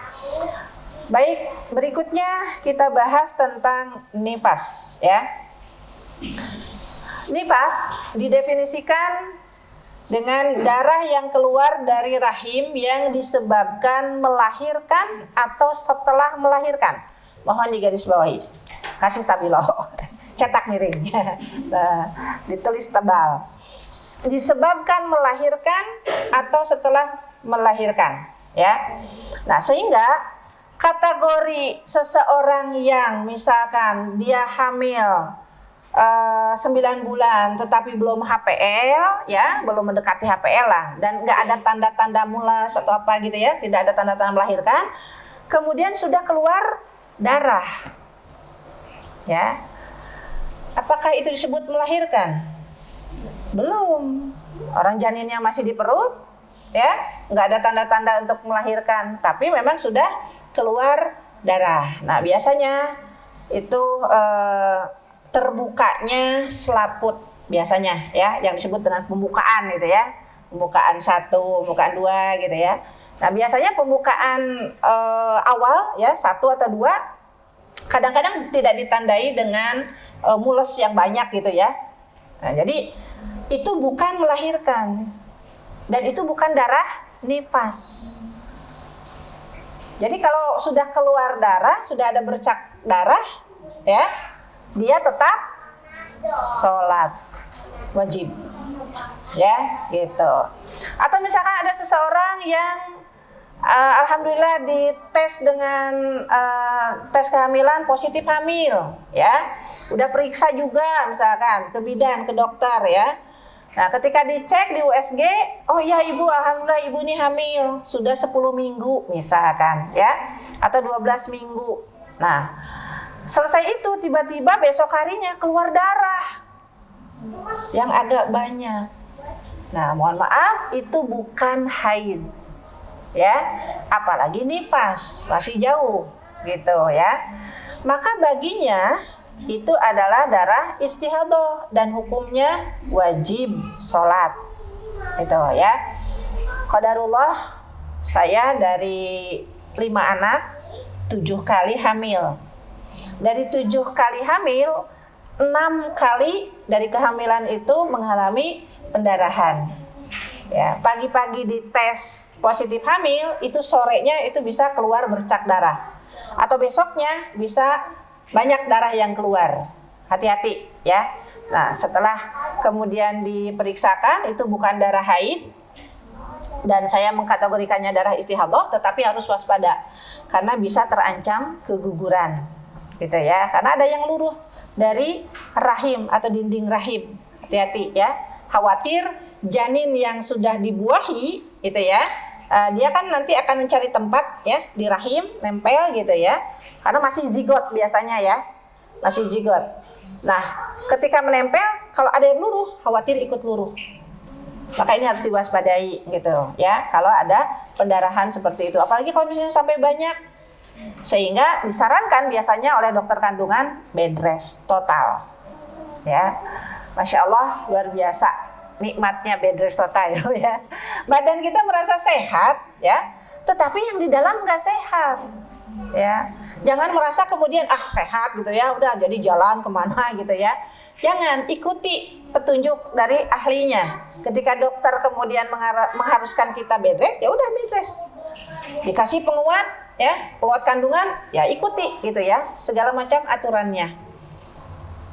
Baik, berikutnya kita bahas tentang nifas ya. Nifas didefinisikan dengan darah yang keluar dari rahim yang disebabkan melahirkan atau setelah melahirkan. Mohon digarisbawahi. Kasih stabilo. Cetak miring. Nah, ditulis tebal. Disebabkan melahirkan atau setelah melahirkan, ya. Nah, sehingga kategori seseorang yang misalkan dia hamil 9 bulan tetapi belum HPL ya, belum mendekati HPL lah, dan nggak ada tanda-tanda mulas atau apa gitu ya, tidak ada tanda-tanda melahirkan, kemudian sudah keluar darah ya, apakah itu disebut melahirkan? Belum. Orang janinnya masih di perut ya, nggak ada tanda-tanda untuk melahirkan, tapi memang sudah keluar darah. Nah biasanya itu terbukanya selaput biasanya ya, yang disebut dengan pembukaan gitu ya, pembukaan 1, pembukaan 2 gitu ya. Nah biasanya pembukaan awal ya 1 atau 2 kadang-kadang tidak ditandai dengan mules yang banyak gitu ya. Nah, jadi itu bukan melahirkan dan itu bukan darah nifas. Jadi kalau sudah keluar darah, sudah ada bercak darah ya, dia tetap sholat wajib ya gitu. Atau misalkan ada seseorang yang alhamdulillah dites dengan tes kehamilan positif hamil ya, udah periksa juga misalkan ke bidan, ke dokter ya. Nah ketika dicek di USG, oh ya ibu, alhamdulillah ibu ini hamil sudah 10 minggu misalkan ya, atau 12 minggu. Nah selesai itu tiba-tiba besok harinya keluar darah yang agak banyak. Nah mohon maaf, itu bukan haid ya, apalagi nifas, masih jauh gitu ya. Maka baginya itu adalah darah istihadah dan hukumnya wajib sholat gitu ya. Qadarullah, saya dari 5 anak 7 kali hamil. Dari 7 kali hamil, 6 kali dari kehamilan itu mengalami pendarahan ya. Pagi-pagi dites positif hamil, itu sorenya itu bisa keluar bercak darah, atau besoknya bisa banyak darah yang keluar. Hati-hati ya. Nah setelah kemudian diperiksakan itu bukan darah haid dan saya mengkategorikannya darah istihadah, tetapi harus waspada karena bisa terancam keguguran gitu ya, karena ada yang luruh dari rahim atau dinding rahim. Hati-hati ya, khawatir janin yang sudah dibuahi itu ya, dia kan nanti akan mencari tempat ya di rahim, nempel gitu ya, karena masih zigot biasanya ya, masih zigot. Nah ketika menempel, kalau ada yang luruh, khawatir ikut luruh. Maka ini harus diwaspadai gitu ya, kalau ada pendarahan seperti itu, apalagi kalau misalnya sampai banyak, sehingga disarankan biasanya oleh dokter kandungan bed rest total ya. Masya Allah, luar biasa nikmatnya bed rest total ya. Badan kita merasa sehat ya, tetapi yang di dalam nggak sehat ya. Jangan merasa kemudian sehat gitu ya, udah jadi jalan kemana gitu ya. Jangan, ikuti petunjuk dari ahlinya. Ketika dokter kemudian mengharuskan kita bed rest, ya udah bed rest. Dikasih penguat, ya, penguat kandungan, ya ikuti gitu ya, segala macam aturannya.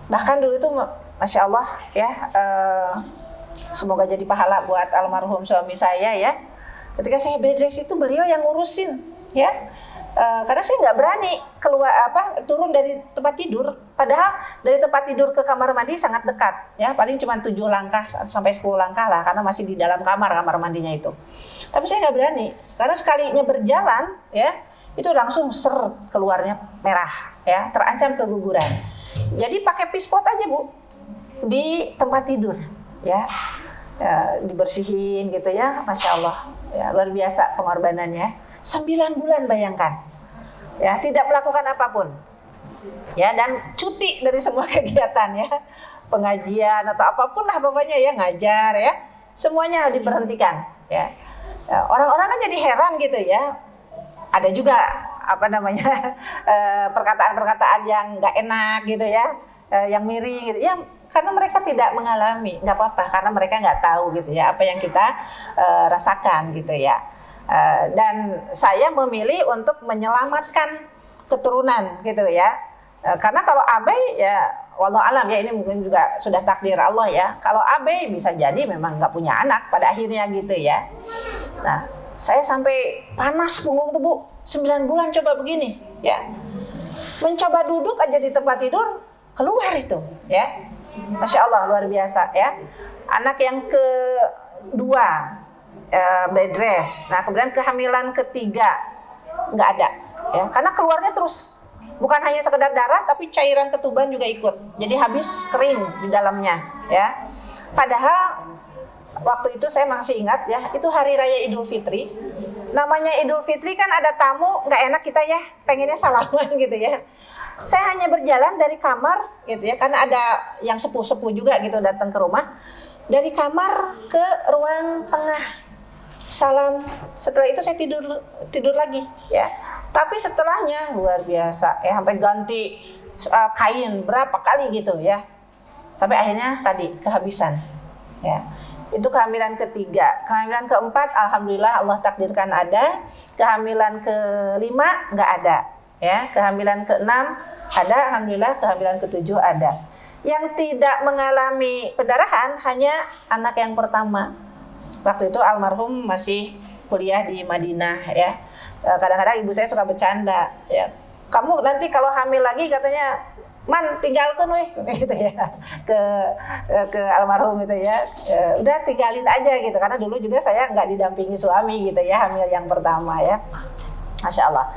Bahkan dulu itu, masya Allah ya, semoga jadi pahala buat almarhum suami saya ya. Ketika saya bed rest itu beliau yang ngurusin ya. Karena saya nggak berani keluar turun dari tempat tidur, padahal dari tempat tidur ke kamar mandi sangat dekat ya, paling cuma 7 langkah sampai 10 langkah lah, karena masih di dalam kamar mandinya itu. Tapi saya nggak berani karena sekalinya berjalan ya itu langsung keluarnya merah ya, terancam keguguran. Jadi pakai pispot aja Bu di tempat tidur ya, dibersihin gitu ya, masya Allah ya, luar biasa pengorbanannya. 9 bulan bayangkan ya, tidak melakukan apapun ya, dan cuti dari semua kegiatan ya, pengajian atau apapun lah pokoknya ya, ngajar ya, semuanya diberhentikan ya. Orang-orang kan jadi heran gitu ya, ada juga perkataan-perkataan yang nggak enak gitu ya, yang miring gitu ya, karena mereka tidak mengalami, nggak apa-apa, karena mereka nggak tahu gitu ya apa yang kita rasakan gitu ya. Dan saya memilih untuk menyelamatkan keturunan gitu ya, karena kalau abai ya wallahu alam ya, ini mungkin juga sudah takdir Allah ya, kalau abai bisa jadi memang nggak punya anak pada akhirnya gitu ya. Nah saya sampai panas punggung tuh Bu, 9 bulan coba begini ya, mencoba duduk aja di tempat tidur keluar itu ya, masya Allah luar biasa ya. Anak yang kedua bed rest. Nah kemudian kehamilan ketiga nggak ada ya, karena keluarnya terus, bukan hanya sekedar darah tapi cairan ketuban juga ikut, jadi habis kering di dalamnya ya. Padahal waktu itu saya masih ingat ya, itu hari raya Idul Fitri. Namanya Idul Fitri kan ada tamu, nggak enak kita ya, pengennya salaman gitu ya. Saya hanya berjalan dari kamar gitu ya, karena ada yang sepuh-sepuh juga gitu datang ke rumah, dari kamar ke ruang tengah salam. Setelah itu saya tidur lagi ya. Tapi setelahnya luar biasa ya, sampai ganti kain berapa kali gitu ya, sampai akhirnya tadi kehabisan ya. Itu kehamilan ketiga. Kehamilan keempat alhamdulillah Allah takdirkan ada. Kehamilan kelima nggak ada ya. Kehamilan keenam ada, alhamdulillah. Kehamilan ketujuh ada. Yang tidak mengalami pendarahan hanya anak yang pertama. Waktu itu almarhum masih kuliah di Madinah ya. Kadang-kadang ibu saya suka bercanda ya, kamu nanti kalau hamil lagi katanya man tinggalkan weh gitu ya, ke almarhum itu ya. Udah tinggalin aja gitu, karena dulu juga saya nggak didampingi suami gitu ya, hamil yang pertama ya, masya Allah.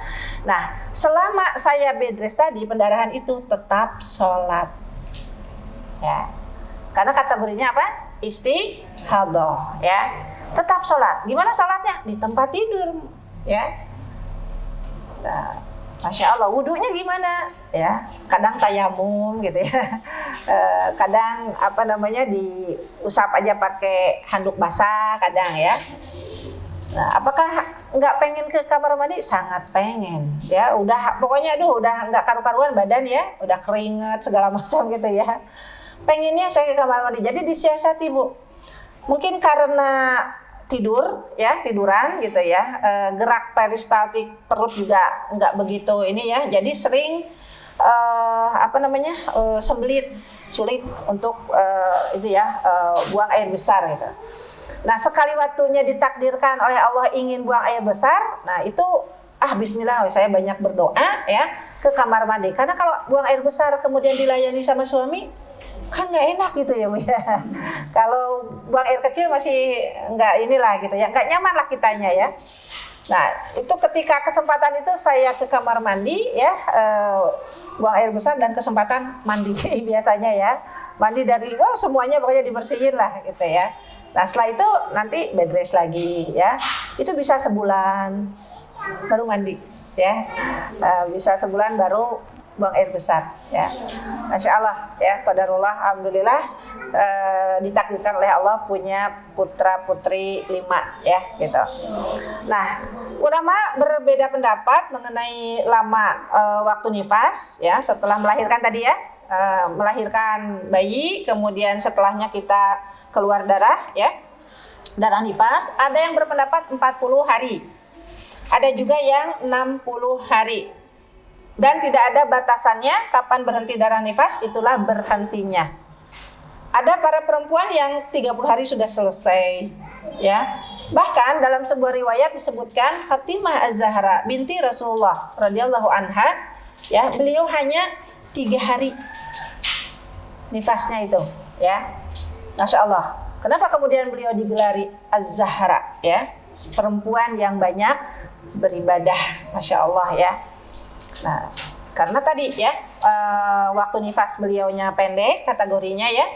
Nah selama saya bed rest tadi, pendarahan itu tetap sholat ya, karena kategorinya apa? Istighadah ya, tetap sholat. Gimana sholatnya? Di tempat tidur ya. Nah, masya Allah, wudhunya gimana ya? Kadang tayamum gitu ya, kadang diusap aja pakai handuk basah kadang ya. Nah, apakah nggak pengen ke kamar mandi? Sangat pengen ya. Udah pokoknya udah nggak karu-karuan badan ya, udah keringet segala macam gitu ya. Pengennya saya ke kamar mandi, jadi disiasati Bu. Mungkin karena tiduran gitu ya, gerak peristaltik perut juga nggak begitu ini ya, jadi sering sulit untuk buang air besar gitu. Nah sekali waktunya ditakdirkan oleh Allah ingin buang air besar, nah itu bismillah saya banyak berdoa ya ke kamar mandi, karena kalau buang air besar kemudian dilayani sama suami kan nggak enak gitu ya Bu ya. Kalau buang air kecil masih nggak inilah gitu ya, nggak nyaman lah kitanya ya. Nah itu ketika kesempatan itu saya ke kamar mandi ya, buang air besar dan kesempatan mandi biasanya ya, mandi dari semuanya pokoknya dibersihin lah gitu ya. Nah setelah itu nanti bed rest lagi ya, itu bisa sebulan baru mandi ya, bisa sebulan baru buang air besar ya, masya Allah ya, qadarullah, alhamdulillah ditakdirkan oleh Allah punya putra putri 5 ya gitu. Nah ulama berbeda pendapat mengenai lama waktu nifas ya, setelah melahirkan tadi ya, melahirkan bayi kemudian setelahnya kita keluar darah ya, darah nifas. Ada yang berpendapat 40 hari. Ada juga yang 60 hari. Dan tidak ada batasannya kapan berhenti darah nifas, itulah berhentinya. Ada para perempuan yang 30 hari sudah selesai, ya. Bahkan dalam sebuah riwayat disebutkan Fatimah Az-Zahra binti Rasulullah radhiyallahu anha, ya, beliau hanya 3 hari nifasnya itu, ya. Masya Allah. Kenapa kemudian beliau digelari Az-Zahra, ya, perempuan yang banyak beribadah, Masya Allah, ya. Nah, karena tadi, ya, waktu nifas beliaunya pendek kategorinya, ya,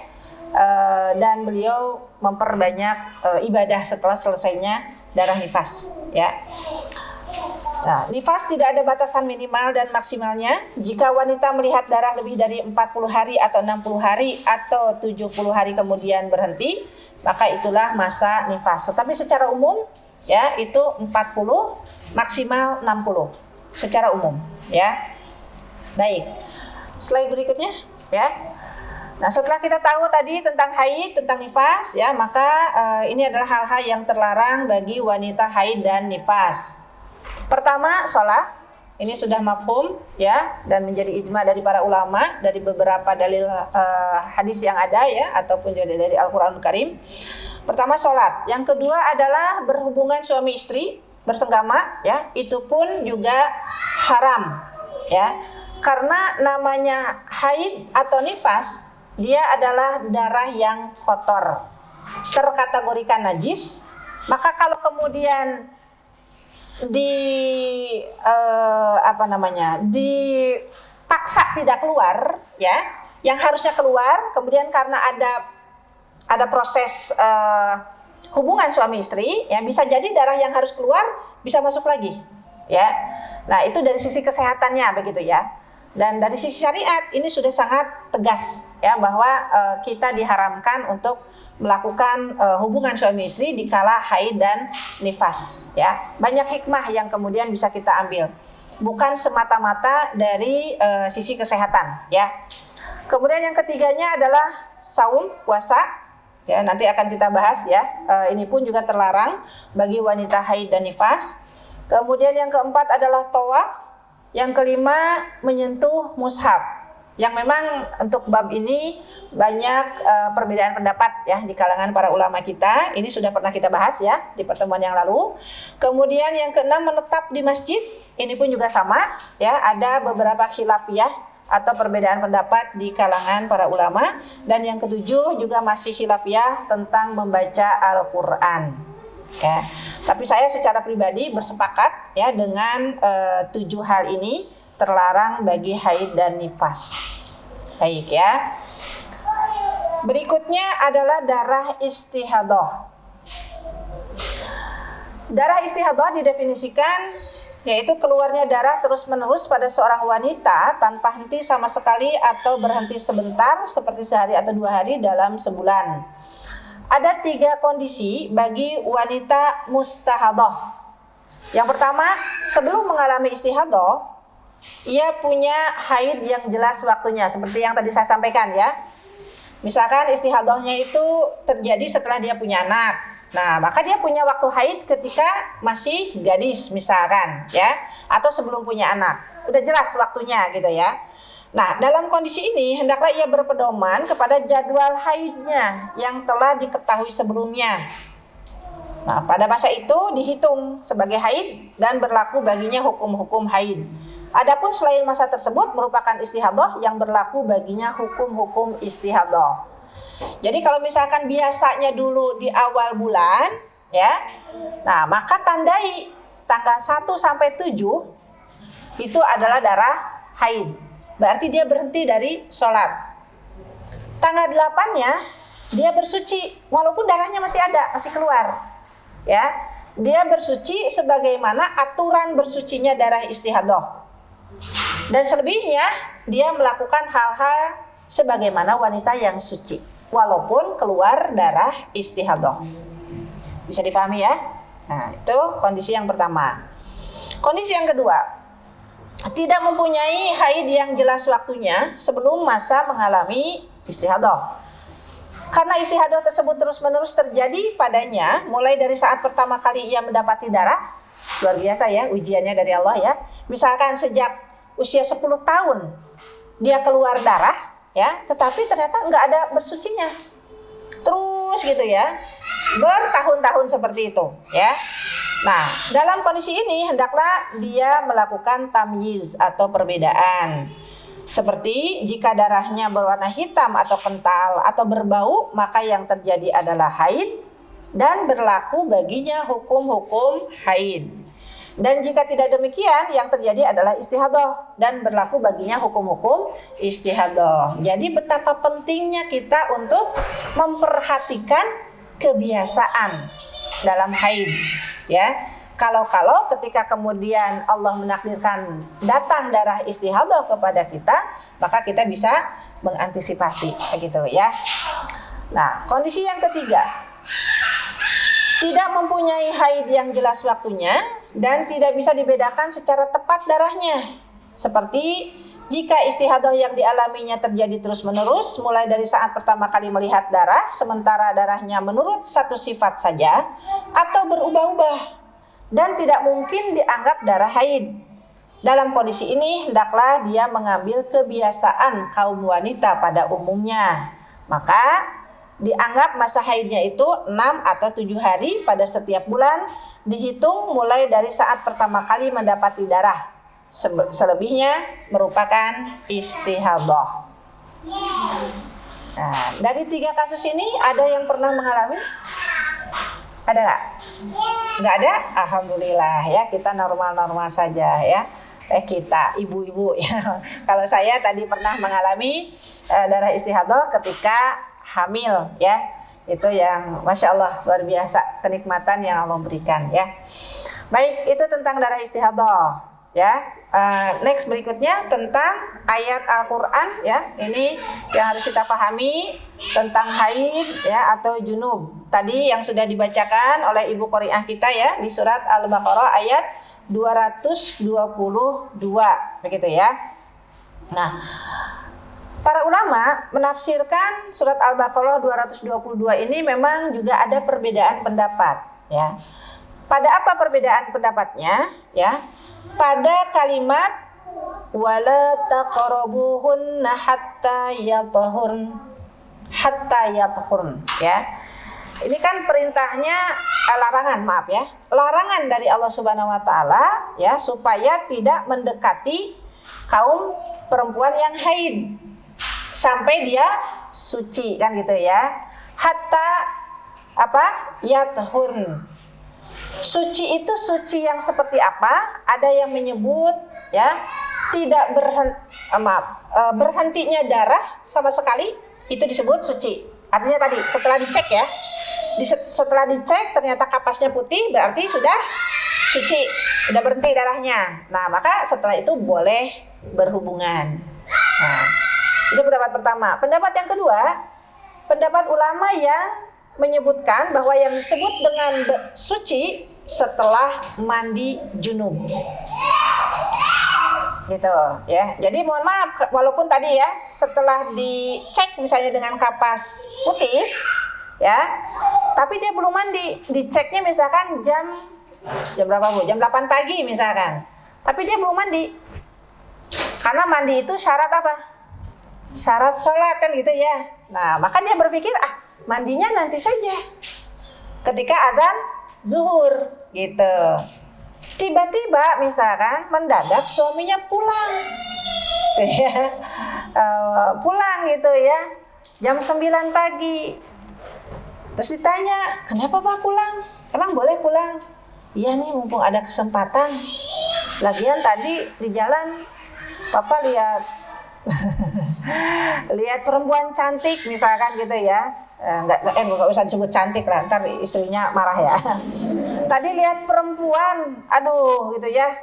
dan beliau memperbanyak ibadah setelah selesainya darah nifas, ya. Nah, nifas tidak ada batasan minimal dan maksimalnya. Jika wanita melihat darah lebih dari 40 hari atau 60 hari atau 70 hari kemudian berhenti, maka itulah masa nifas. Tetapi secara umum, ya, itu 40 maksimal 60 secara umum, ya. Baik. Slide berikutnya, ya. Nah, setelah kita tahu tadi tentang haid, tentang nifas, ya, maka ini adalah hal-hal yang terlarang bagi wanita haid dan nifas. Pertama, sholat. Ini sudah mafhum, ya, dan menjadi ijma dari para ulama dari beberapa dalil hadis yang ada, ya, ataupun juga dari Al-Qur'anul Karim. Pertama, sholat. Yang kedua adalah berhubungan suami istri, bersenggama, ya, itu pun juga haram, ya, karena namanya haid atau nifas, dia adalah darah yang kotor, terkategorikan najis. Maka kalau kemudian dipaksa tidak keluar, ya, yang harusnya keluar, kemudian karena ada proses hubungan suami istri, ya, bisa jadi darah yang harus keluar bisa masuk lagi, ya. Nah, itu dari sisi kesehatannya begitu, ya. Dan dari sisi syariat ini sudah sangat tegas, ya, bahwa kita diharamkan untuk melakukan hubungan suami istri dikala haid dan nifas, ya. Banyak hikmah yang kemudian bisa kita ambil, bukan semata-mata dari sisi kesehatan, ya. Kemudian yang ketiganya adalah saum, puasa. Ya, nanti akan kita bahas, ya. Ini pun juga terlarang bagi wanita haid dan nifas. Kemudian yang keempat adalah tawaf. Yang kelima menyentuh mushaf. Yang memang untuk bab ini banyak perbedaan pendapat, ya, di kalangan para ulama kita. Ini sudah pernah kita bahas, ya, di pertemuan yang lalu. Kemudian yang keenam menetap di masjid. Ini pun juga sama, ya. Ada beberapa khilafiyah atau perbedaan pendapat di kalangan para ulama. Dan yang ketujuh juga masih khilafiyah tentang membaca Al-Quran, ya. Tapi saya secara pribadi bersepakat, ya, dengan 7 hal ini terlarang bagi haid dan nifas. Baik, ya. Berikutnya adalah darah istihadah. Darah istihadah didefinisikan yaitu keluarnya darah terus-menerus pada seorang wanita tanpa henti sama sekali atau berhenti sebentar seperti sehari atau 2 hari dalam sebulan. Ada 3 kondisi bagi wanita mustahadah. Yang pertama, sebelum mengalami istihadah, ia punya haid yang jelas waktunya, seperti yang tadi saya sampaikan, ya. Misalkan istihadahnya itu terjadi setelah dia punya anak. Nah, maka dia punya waktu haid ketika masih gadis misalkan, ya, atau sebelum punya anak. Udah jelas waktunya gitu, ya. Nah, dalam kondisi ini hendaklah ia berpedoman kepada jadwal haidnya yang telah diketahui sebelumnya. Nah, pada masa itu dihitung sebagai haid dan berlaku baginya hukum-hukum haid. Adapun selain masa tersebut merupakan istihadah yang berlaku baginya hukum-hukum istihadah. Jadi kalau misalkan biasanya dulu di awal bulan, ya, nah maka tandai tanggal 1 sampai 7 itu adalah darah haid. Berarti dia berhenti dari sholat. Tanggal 8-nya dia bersuci, walaupun darahnya masih ada, masih keluar, ya. Dia bersuci sebagaimana aturan bersucinya darah istihadah. Dan selebihnya dia melakukan hal-hal sebagaimana wanita yang suci, walaupun keluar darah istihadah. Bisa difahami, ya? Nah, itu kondisi yang pertama. Kondisi yang kedua, tidak mempunyai haid yang jelas waktunya sebelum masa mengalami istihadah. Karena istihadah tersebut terus-menerus terjadi padanya mulai dari saat pertama kali ia mendapati darah luar biasa ya ujiannya dari Allah ya. Misalkan sejak usia 10 tahun dia keluar darah ya, tetapi ternyata nggak ada bersucinya. Terus gitu ya, bertahun-tahun seperti itu ya. Nah, dalam kondisi ini hendaklah dia melakukan tamyiz atau perbedaan. Seperti jika darahnya berwarna hitam atau kental atau berbau, maka yang terjadi adalah haid dan berlaku baginya hukum-hukum haid. Dan jika tidak demikian, yang terjadi adalah istihadah dan berlaku baginya hukum-hukum istihadah. Jadi betapa pentingnya kita untuk memperhatikan kebiasaan dalam haid, ya. Kalau ketika kemudian Allah menakdirkan datang darah istihadah kepada kita, maka kita bisa mengantisipasi, begitu ya. Nah, kondisi yang ketiga, tidak mempunyai haid yang jelas waktunya dan tidak bisa dibedakan secara tepat darahnya. Seperti jika istihadah yang dialaminya terjadi terus-menerus mulai dari saat pertama kali melihat darah, sementara darahnya menurut satu sifat saja atau berubah-ubah dan tidak mungkin dianggap darah haid. Dalam kondisi ini hendaklah dia mengambil kebiasaan kaum wanita pada umumnya. Maka dianggap masa haidnya itu 6 atau 7 hari pada setiap bulan, dihitung mulai dari saat pertama kali mendapati darah. Selebihnya merupakan istihadah. Nah, dari 3 kasus ini ada yang pernah mengalami? Ada nggak? Nggak ada? Alhamdulillah ya, kita normal-normal saja ya. Kita ibu-ibu ya. Kalau saya tadi pernah mengalami darah istihadah ketika hamil ya, itu yang Masya Allah luar biasa kenikmatan yang Allah berikan ya. Baik, itu tentang darah istihadah ya. Next berikutnya tentang ayat Al-Quran ya. Ini yang harus kita pahami tentang haid ya atau junub. Tadi yang sudah dibacakan oleh Ibu Qori'ah kita ya di surat Al-Baqarah ayat 222 begitu ya. Nah, para ulama menafsirkan surat Al-Baqarah 222 ini memang juga ada perbedaan pendapat ya. Pada apa perbedaan pendapatnya ya? Pada kalimat wala taqrabuhunna hatta yatahurn ya. Ini kan perintahnya larangan, maaf ya. Larangan dari Allah Subhanahu wa taala ya supaya tidak mendekati kaum perempuan yang haid sampai dia suci kan gitu ya. Hatta apa? Yatahurn. Suci itu suci yang seperti apa? Ada yang menyebut ya tidak berhentinya darah sama sekali itu disebut suci. Artinya tadi setelah dicek ya, setelah dicek ternyata kapasnya putih berarti sudah suci, sudah berhenti darahnya. Nah maka setelah itu boleh berhubungan. Nah, itu pendapat pertama. Pendapat yang kedua, pendapat ulama yang menyebutkan bahwa yang disebut dengan suci setelah mandi junub. Gitu ya. Jadi mohon maaf walaupun tadi ya setelah dicek misalnya dengan kapas putih ya, tapi dia belum mandi. Diceknya misalkan jam berapa Bu? Jam 8 pagi misalkan. Tapi dia belum mandi. Karena mandi itu syarat apa? Syarat sholat kan gitu ya. Nah, maka dia berpikir mandinya nanti saja ketika adzan zuhur gitu. Tiba-tiba misalkan mendadak suaminya pulang pulang gitu ya jam 9 pagi. Terus ditanya, kenapa Pak pulang? Emang boleh pulang? Iya nih mumpung ada kesempatan. Lagian tadi di jalan Papa lihat lihat perempuan cantik misalkan gitu ya. Nggak usah disebut cantik lah, ntar istrinya marah ya. Tadi lihat perempuan, aduh gitu ya,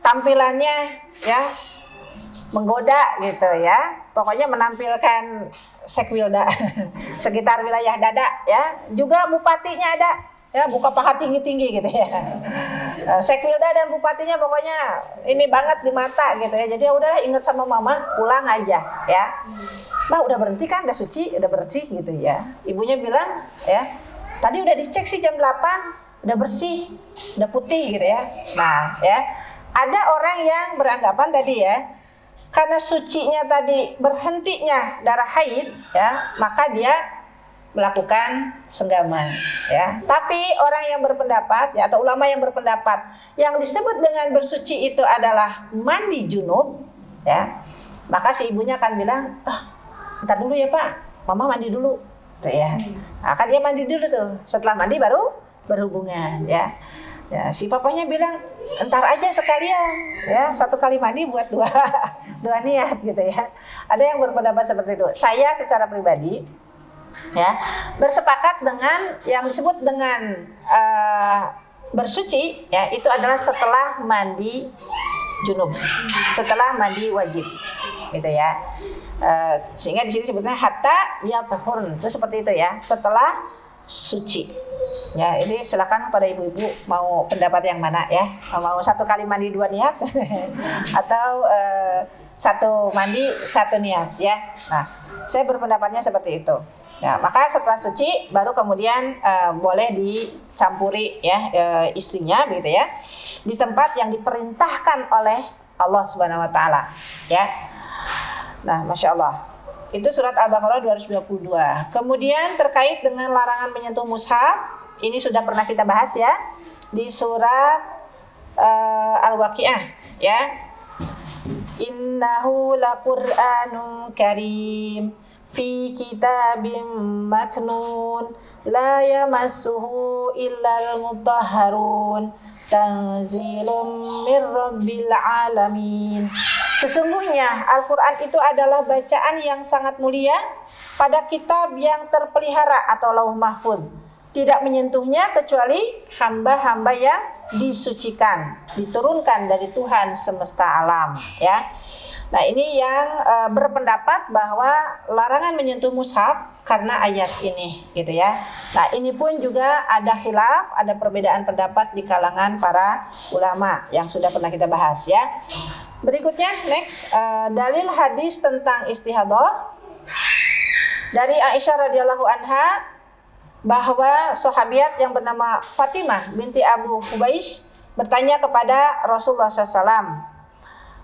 tampilannya ya menggoda gitu ya. Pokoknya menampilkan sekwilda sekitar wilayah dada ya. Juga bupatinya ada ya, buka paha tinggi-tinggi gitu ya. Sekwilda dan bupatinya pokoknya ini banget di mata gitu ya. Jadi udahlah ingat sama mama, pulang aja ya. Bah udah berhenti kan, udah suci, udah bersih gitu ya. Ibunya bilang ya, tadi udah dicek sih jam 8. udah bersih, udah putih gitu ya. Nah, ya. Ada orang yang beranggapan tadi ya, karena sucinya tadi berhentinya darah haid ya, maka dia melakukan senggama ya. Tapi orang yang berpendapat ya, atau ulama yang berpendapat yang disebut dengan bersuci itu adalah mandi junub ya, maka si ibunya akan bilang, ntar dulu ya Pak, Mama mandi dulu tuh ya. Maka dia mandi dulu tuh, setelah mandi baru berhubungan ya. Ya, si papanya bilang entar aja sekalian ya, satu kali mandi buat dua niat gitu ya. Ada yang berpendapat seperti itu. Saya secara pribadi ya bersepakat dengan yang disebut dengan bersuci ya, itu adalah setelah mandi junub, setelah mandi wajib gitu ya. Sehingga di sini sebutnya hatta yatahurun, itu seperti itu ya, setelah suci. Ya, ini silakan pada ibu-ibu mau pendapat yang mana ya. Mau satu kali mandi dua niat atau satu mandi satu niat ya. Nah, saya berpendapatnya seperti itu. Ya, maka setelah suci baru kemudian boleh dicampuri ya istrinya begitu ya. Di tempat yang diperintahkan oleh Allah Subhanahu wa taala ya. Nah, Masya Allah. Itu surat Al-Baqarah 222. Kemudian terkait dengan larangan menyentuh mushaf, ini sudah pernah kita bahas ya di surat Al-Waqiah ya. Innahu laqur'anun karim fi kitabim maknun la yamassuhu illal mutahharun tanzilum mir rabbil alamin. Sesungguhnya Al-Quran itu adalah bacaan yang sangat mulia pada kitab yang terpelihara atau lauh mahfuz. Tidak menyentuhnya kecuali hamba-hamba yang disucikan, diturunkan dari Tuhan semesta alam ya. Nah, ini yang berpendapat bahwa larangan menyentuh mushaf karena ayat ini gitu ya. Nah, ini pun juga ada khilaf, ada perbedaan pendapat di kalangan para ulama yang sudah pernah kita bahas ya. Berikutnya next dalil hadis tentang istihadah dari Aisyah radhiyallahu anha, bahwa sahabiat yang bernama Fatimah binti Abu Hubaish bertanya kepada Rasulullah SAW,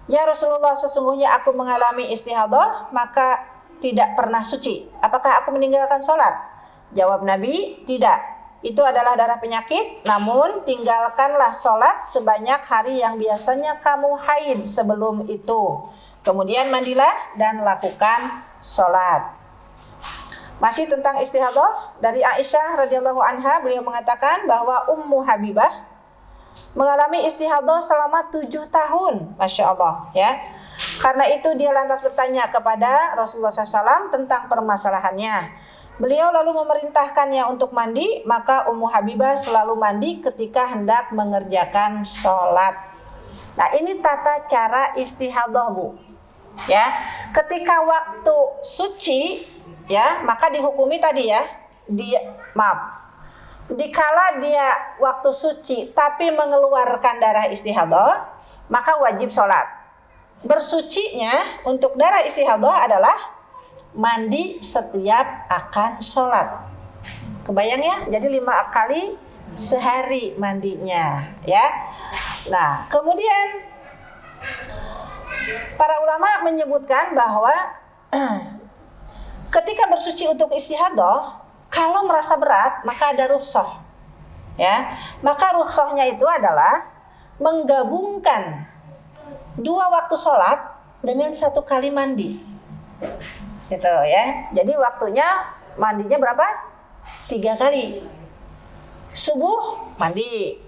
ya Rasulullah, sesungguhnya aku mengalami istihadah maka tidak pernah suci, apakah aku meninggalkan sholat? Jawab Nabi, tidak, itu adalah darah penyakit, namun tinggalkanlah sholat sebanyak hari yang biasanya kamu haid sebelum itu. Kemudian mandilah dan lakukan sholat. Masih tentang istihadah dari Aisyah radhiyallahu anha, beliau mengatakan bahwa Ummu Habibah mengalami istihadah selama 7 tahun, Masya Allah ya. Karena itu dia lantas bertanya kepada Rasulullah SAW tentang permasalahannya. Beliau lalu memerintahkannya untuk mandi, maka Ummu Habibah selalu mandi ketika hendak mengerjakan sholat. Nah, ini tata cara istihadah, Bu. Ya, ketika waktu suci, ya, maka dihukumi tadi ya, dikala dia waktu suci tapi mengeluarkan darah istihadah, maka wajib sholat. Bersucinya untuk darah istihadah adalah mandi setiap akan sholat. Kebayang ya? Jadi 5 kali sehari mandinya ya. Nah, kemudian para ulama menyebutkan bahwa ketika bersuci untuk istihadah, kalau merasa berat maka ada rukhsah ya. Maka rukhsahnya itu adalah menggabungkan 2 waktu sholat dengan 1 kali mandi gitu ya. Jadi waktunya mandinya berapa? 3 kali. Subuh mandi.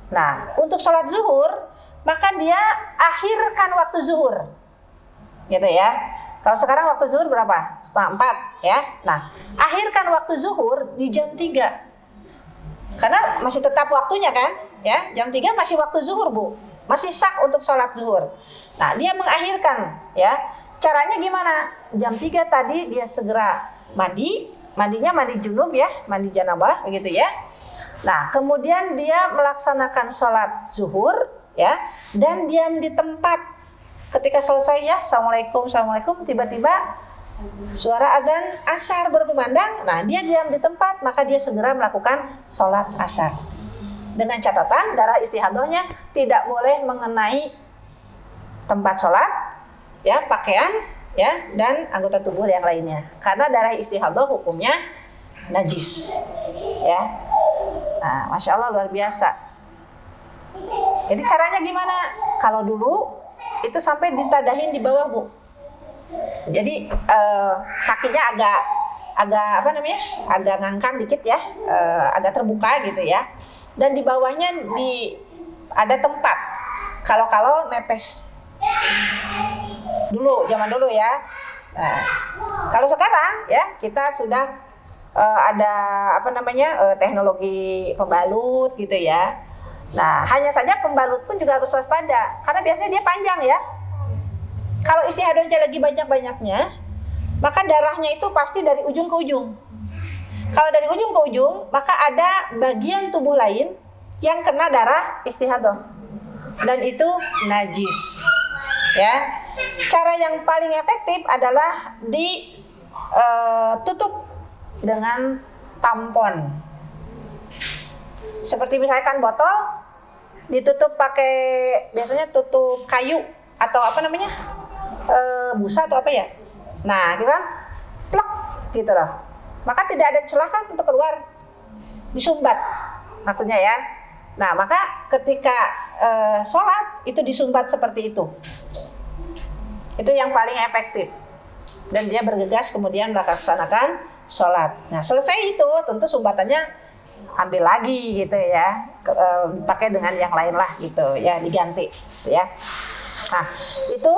Nah, untuk sholat zuhur maka dia akhirkan waktu zuhur gitu ya. Kalau sekarang waktu zuhur berapa? 3:30 ya. Nah, akhirkan waktu zuhur di jam 3. Karena masih tetap waktunya kan ya. Jam 3 masih waktu zuhur, Bu. Masih sah untuk sholat zuhur. Nah, dia mengakhirkan ya. Caranya gimana? Jam 3 tadi dia segera mandi, mandinya mandi junub ya, mandi janabah begitu ya. Nah, kemudian dia melaksanakan sholat zuhur ya, dan diam di tempat. Ketika selesai ya, assalamualaikum, tiba-tiba suara adzan asar berkumandang. Nah, dia diam di tempat, maka dia segera melakukan sholat asar. Dengan catatan darah istihadahnya tidak boleh mengenai tempat sholat, ya, pakaian, ya, dan anggota tubuh yang lainnya. Karena darah istihadah hukumnya najis, ya. Nah, masya Allah luar biasa. Jadi caranya gimana? Kalau dulu itu sampai ditadahin di bawah, Bu. Jadi kakinya agak agak ngangkang dikit ya, agak terbuka gitu ya. Dan di bawahnya ada tempat. Kalau netes. Dulu, zaman dulu ya. Nah, kalau sekarang ya kita sudah ada teknologi pembalut gitu ya. Nah, hanya saja pembalut pun juga harus waspada karena biasanya dia panjang ya. Kalau istihadahnya lagi banyak-banyaknya, maka darahnya itu pasti dari ujung ke ujung. Kalau dari ujung ke ujung, maka ada bagian tubuh lain yang kena darah istihadah. Dan itu najis. Ya. Cara yang paling efektif adalah ditutup dengan tampon. Seperti misalkan botol ditutup pakai biasanya tutup kayu atau busa atau apa ya. Nah, gitu kan, plek gitu loh. Maka tidak ada celah kan untuk keluar, disumbat maksudnya ya. Nah, maka ketika sholat itu disumbat seperti itu. Itu yang paling efektif. Dan dia bergegas kemudian melaksanakan sholat. Nah, selesai itu tentu sumbatannya ambil lagi gitu ya, pakai dengan yang lain lah gitu ya, diganti gitu ya. Nah, itu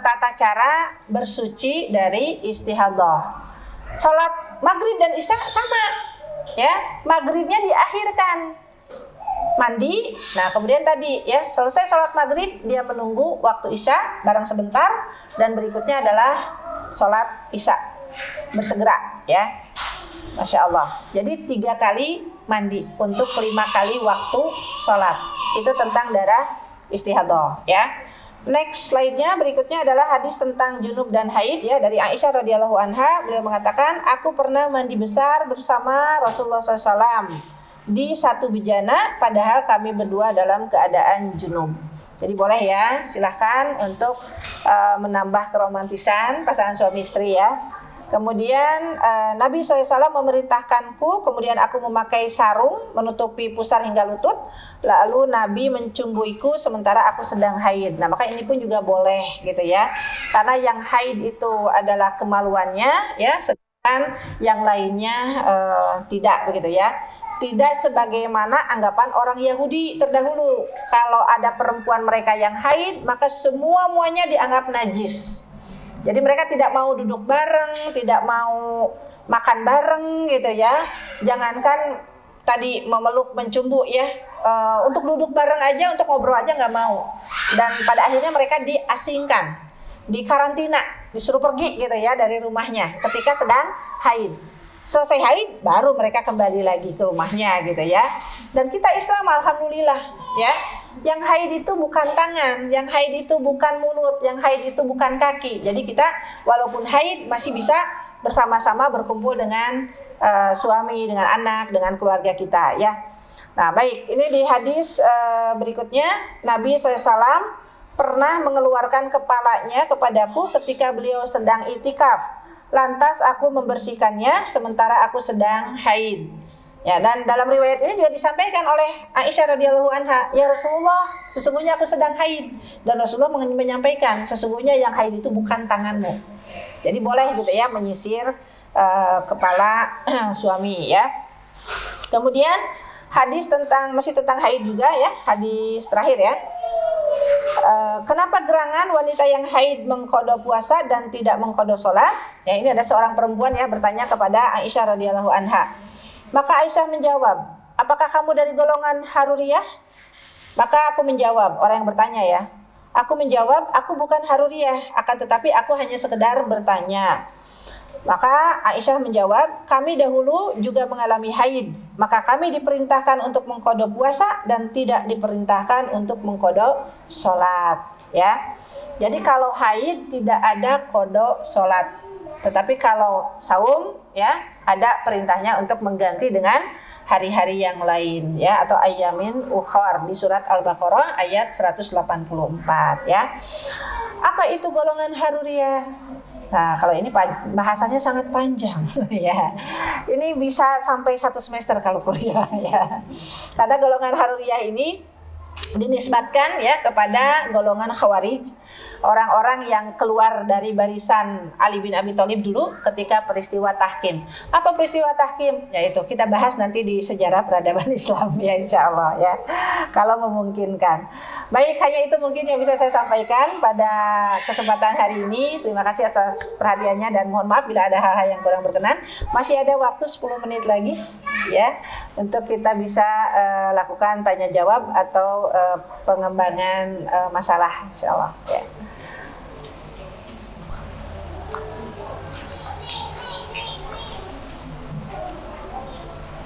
tata cara bersuci dari istihadah. Sholat maghrib dan isya sama ya, maghribnya diakhirkan mandi. Nah, kemudian tadi ya, selesai sholat maghrib dia menunggu waktu isya barang sebentar, dan berikutnya adalah sholat isya bersegera ya. Masya Allah. Jadi 3 kali mandi untuk 5 kali waktu sholat. Itu tentang darah istihadah ya. Next slide-nya berikutnya adalah hadis tentang junub dan haid ya, dari Aisyah radhiyallahu anha. Beliau mengatakan, aku pernah mandi besar bersama Rasulullah SAW di satu bejana, padahal kami berdua dalam keadaan junub. Jadi boleh ya, silahkan untuk menambah keromantisan pasangan suami istri ya. Kemudian Nabi SAW memerintahkanku, kemudian aku memakai sarung menutupi pusar hingga lutut, lalu Nabi mencumbuiku sementara aku sedang haid. Nah, maka ini pun juga boleh gitu ya, karena yang haid itu adalah kemaluannya ya, sedangkan yang lainnya tidak begitu ya. Tidak sebagaimana anggapan orang Yahudi terdahulu, kalau ada perempuan mereka yang haid maka semuanya dianggap najis. Jadi mereka tidak mau duduk bareng, tidak mau makan bareng gitu ya. Jangankan tadi memeluk, mencumbu ya, untuk duduk bareng aja, untuk ngobrol aja nggak mau. Dan pada akhirnya mereka diasingkan, dikarantina, disuruh pergi gitu ya dari rumahnya ketika sedang haid. Selesai haid baru mereka kembali lagi ke rumahnya gitu ya. Dan kita Islam alhamdulillah ya, yang haid itu bukan tangan, yang haid itu bukan mulut, yang haid itu bukan kaki. Jadi kita walaupun haid masih bisa bersama-sama berkumpul dengan suami, dengan anak, dengan keluarga kita ya. Nah, baik, ini di hadis berikutnya Nabi SAW pernah mengeluarkan kepalanya kepadaku ketika beliau sedang itikaf. Lantas aku membersihkannya sementara aku sedang haid. Ya, dan dalam riwayat ini juga disampaikan oleh Aisyah radhiyallahu anha, ya Rasulullah, sesungguhnya aku sedang haid. Dan Rasulullah menyampaikan, sesungguhnya yang haid itu bukan tanganmu. Jadi boleh gitu ya menyisir kepala suami ya. Kemudian hadis masih tentang haid juga ya, hadis terakhir ya. Kenapa gerangan wanita yang haid mengqada puasa dan tidak mengqada sholat? Ya, ini ada seorang perempuan ya bertanya kepada Aisyah radhiyallahu anha. Maka Aisyah menjawab, apakah kamu dari golongan Haruriyah? Maka aku menjawab, orang yang bertanya ya, aku menjawab, aku bukan Haruriyah, akan tetapi aku hanya sekedar bertanya. Maka Aisyah menjawab, kami dahulu juga mengalami haid, maka kami diperintahkan untuk mengqada puasa dan tidak diperintahkan untuk mengqada sholat ya. Jadi kalau haid tidak ada qada sholat, tetapi kalau saum ya ada perintahnya untuk mengganti dengan hari-hari yang lain ya, atau ayyamin ukhar di surat Al-Baqarah ayat 184 ya. Apa itu golongan haruriyah? Nah, kalau ini bahasanya sangat panjang ya. Ini bisa sampai 1 semester kalau kuliah ya. Karena golongan haruriyah ini dinisbatkan ya kepada golongan Khawarij, orang-orang yang keluar dari barisan Ali bin Abi Thalib dulu ketika peristiwa tahkim. Apa peristiwa tahkim? Yaitu kita bahas nanti di sejarah peradaban Islam ya, insya Allah ya, kalau memungkinkan. Baik, hanya itu mungkin yang bisa saya sampaikan pada kesempatan hari ini. Terima kasih atas perhatiannya dan mohon maaf bila ada hal-hal yang kurang berkenan. Masih ada waktu 10 menit lagi ya untuk kita bisa lakukan tanya jawab atau pengembangan masalah, insya Allah ya.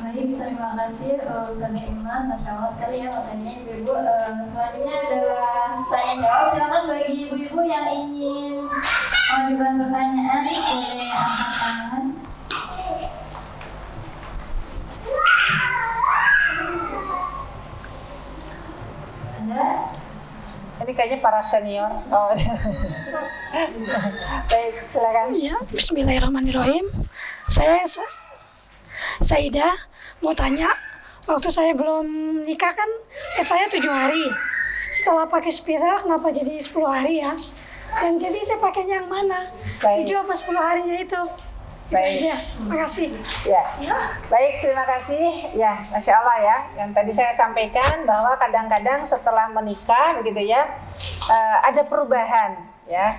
Baik, terima kasih Ustaz Imas, Masya Allah sekali ya materinya ibu-ibu. Selanjutnya adalah tanya jawab. Silakan bagi ibu-ibu yang ingin mengajukan pertanyaan boleh angkat tangan. Ada? Ini kayaknya para senior. Oh. Baik, silakan. Ya, Bismillahirrahmanirrahim. Saya Saidah mau tanya, waktu saya belum nikah kan saya 7 hari. Setelah pakai spiral kenapa jadi 10 hari ya? Dan jadi saya pakainya yang mana? Baik. 7 apa 10 harinya itu? Baik. Ya, makasih. Ya. Baik, terima kasih. Ya, Masya Allah ya. Yang tadi saya sampaikan bahwa kadang-kadang setelah menikah begitu ya, ada perubahan ya.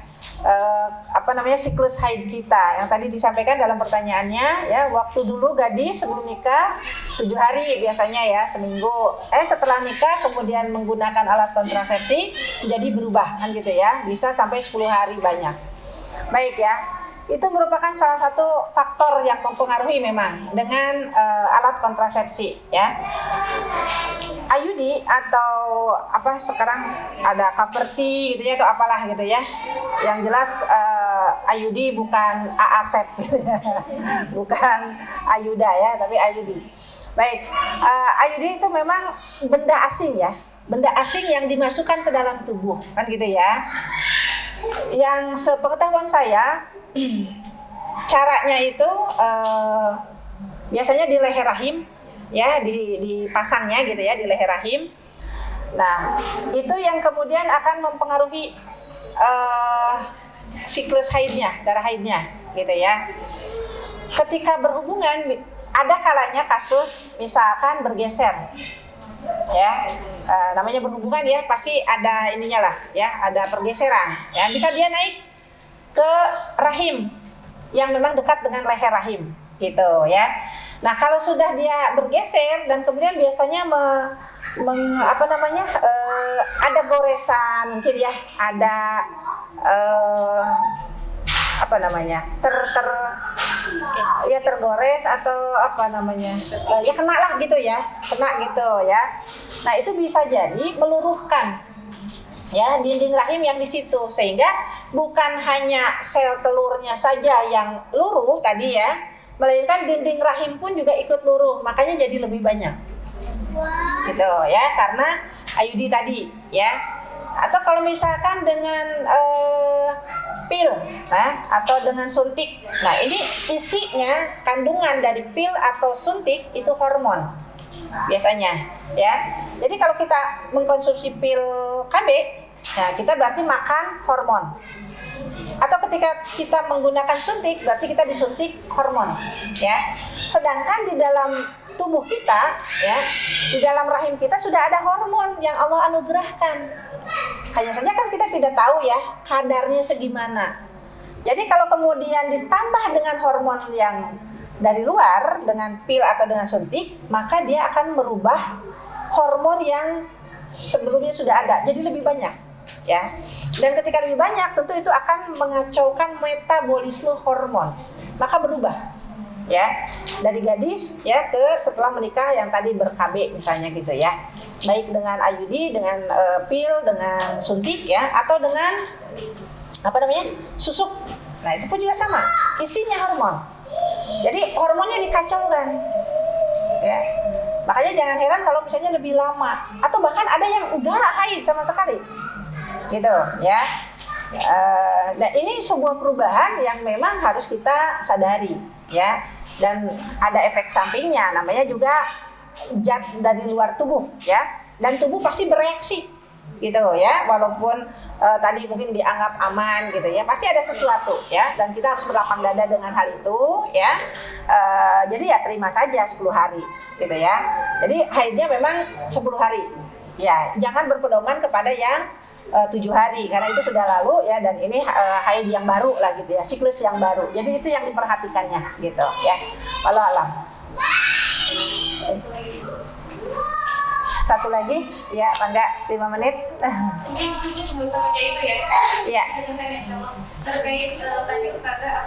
Siklus haid kita yang tadi disampaikan dalam pertanyaannya ya, waktu dulu gadis sebelum nikah 7 hari biasanya ya, seminggu. Setelah nikah kemudian menggunakan alat kontrasepsi jadi berubah kan gitu ya, bisa sampai 10 hari banyak. Baik ya, itu merupakan salah satu faktor yang mempengaruhi memang dengan alat kontrasepsi ya. IUD atau apa sekarang ada Kaperti gitu ya, atau apalah gitu ya. Yang jelas IUD bukan AASEP gitu ya. Bukan Ayuda ya, tapi IUD. Baik, IUD itu memang benda asing ya. Benda asing yang dimasukkan ke dalam tubuh kan gitu ya. Yang sepengetahuan saya caranya itu biasanya di leher rahim ya, dipasangnya gitu ya di leher rahim. Nah, itu yang kemudian akan mempengaruhi siklus haidnya, darah haidnya gitu ya. Ketika berhubungan ada kalanya kasus misalkan bergeser ya, namanya berhubungan ya, pasti ada ininya lah ya, ada pergeseran ya, bisa dia naik ke rahim yang memang dekat dengan leher rahim gitu ya. Nah, kalau sudah dia bergeser dan kemudian biasanya ada goresan mungkin ya, ada tergores atau ya kena lah gitu ya, kena gitu ya. Nah, itu bisa jadi meluruhkan ya dinding rahim yang di situ, sehingga bukan hanya sel telurnya saja yang luruh tadi ya, melainkan dinding rahim pun juga ikut luruh, makanya jadi lebih banyak gitu ya, karena IUD tadi ya. Atau kalau misalkan dengan pil atau dengan suntik, nah ini isinya kandungan dari pil atau suntik itu hormon biasanya ya. Jadi kalau kita mengkonsumsi pil KB, nah kita berarti makan hormon. Atau ketika kita menggunakan suntik, berarti kita disuntik hormon ya. Sedangkan di dalam tubuh kita ya, di dalam rahim kita sudah ada hormon yang Allah anugerahkan. Hanya saja kan kita tidak tahu ya kadarnya segimana. Jadi kalau kemudian ditambah dengan hormon yang dari luar, dengan pil atau dengan suntik, maka dia akan merubah hormon yang sebelumnya sudah ada, jadi lebih banyak ya. Dan ketika lebih banyak, tentu itu akan mengacaukan metabolisme hormon, maka berubah ya, dari gadis ya ke setelah menikah yang tadi ber-KB misalnya gitu ya, baik dengan IUD, dengan pil, dengan suntik ya, atau dengan susuk. Nah, itu pun juga sama, isinya hormon Jadi hormonnya dikacaukan. Ya. Makanya jangan heran kalau misalnya lebih lama atau bahkan ada yang enggak haid sama sekali. Gitu, ya. Nah, ini sebuah perubahan yang memang harus kita sadari, ya. Dan ada efek sampingnya, namanya juga zat dari luar tubuh, ya. Dan tubuh pasti bereaksi, gitu, ya. Walaupun tadi mungkin dianggap aman, gitu, ya. Pasti ada sesuatu, ya. Dan kita harus berlapang dada dengan hal itu, ya. Jadi ya terima saja 10 hari, gitu, ya. Jadi haidnya memang 10 hari, ya. Jangan berpedoman kepada yang 7 hari karena itu sudah lalu, ya, dan ini haid yang baru lah, gitu, ya, siklus yang baru. Jadi itu yang diperhatikannya, gitu, ya. Wallahu alam. Satu lagi, ya, Bangga, 5 menit. Ini mungkin nggak usah pakai itu ya. Iya. Terkait tadi Ustazah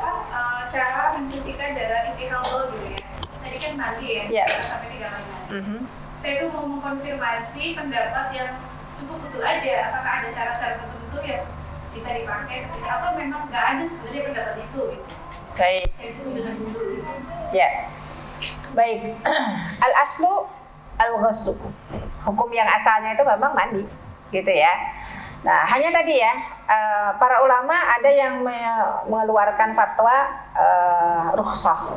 cara mencucikan darah istihadah gitu ya. Tadi kan mandi ya, Iya. sampai 3 kali. Saya tuh mau mengkonfirmasi pendapat yang cukup betul aja, apakah ada syarat-syarat tertentu yang bisa dipakai ketika atau memang nggak ada sebenarnya pendapat itu gitu. Baik. Itu dengan dulu gitu. Ya. Baik. Al-aslu al-ghuslu. Hukum yang asalnya itu memang mandi, gitu, ya. Nah, hanya tadi, ya, para ulama ada yang mengeluarkan fatwa rukhsah.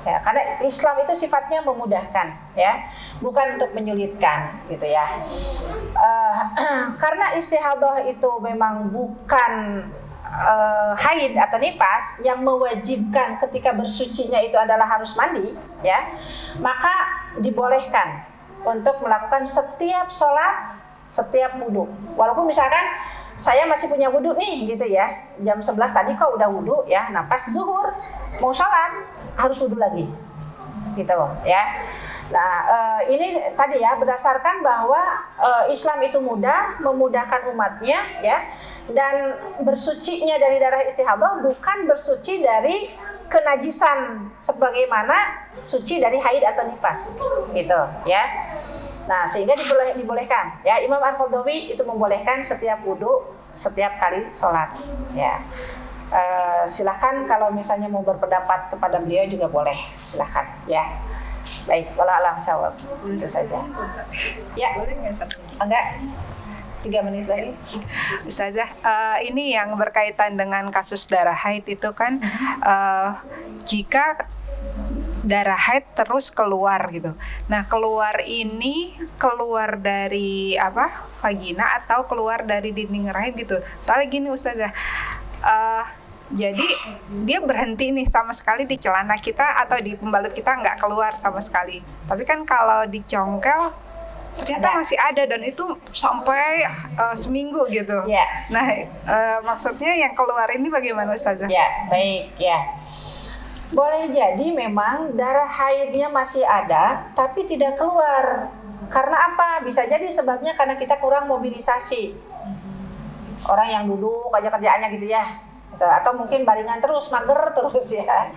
Ya, karena Islam itu sifatnya memudahkan, ya, bukan untuk menyulitkan, gitu, ya. Karena istihadah itu memang bukan haid atau nifas yang mewajibkan ketika bersucinya itu adalah harus mandi, ya, maka dibolehkan untuk melakukan setiap sholat, setiap wudhu. Walaupun misalkan saya masih punya wudhu nih, gitu, ya, jam 11 tadi kok udah wudhu, ya, nah pas zuhur mau sholat harus wudhu lagi, gitu, ya. Nah, ini tadi, ya, berdasarkan bahwa Islam itu mudah, memudahkan umatnya, ya, dan bersucinya dari darah istihadah bukan bersuci dari kenajisan sebagaimana suci dari haid atau nifas, gitu, ya. Nah, sehingga dibolehkan, ya. Imam Al-Qardhawi itu membolehkan setiap wudhu, setiap kali sholat, ya. Silahkan kalau misalnya mau berpendapat kepada beliau juga boleh, silahkan, ya. Baik, wallahu a'lam shawab. Itu saja. Ya, boleh nggak satu? Enggak. 3 menit lagi. Ustazah, ini yang berkaitan dengan kasus darah haid itu kan, jika darah haid terus keluar gitu. Nah, keluar ini keluar dari apa? Vagina atau keluar dari dinding rahim gitu. Soalnya gini Ustazah, jadi dia berhenti nih sama sekali di celana kita atau di pembalut kita nggak keluar sama sekali. Tapi kan kalau dicongkel ternyata masih ada dan itu sampai seminggu gitu. Ya. Nah, maksudnya yang keluar ini bagaimana Ustazah? Ya, baik, ya. Boleh jadi memang darah haidnya masih ada tapi tidak keluar. Karena apa? Bisa jadi sebabnya karena kita kurang mobilisasi. Orang yang duduk aja kerjaannya gitu, ya. Atau mungkin baringan terus, mager terus, ya.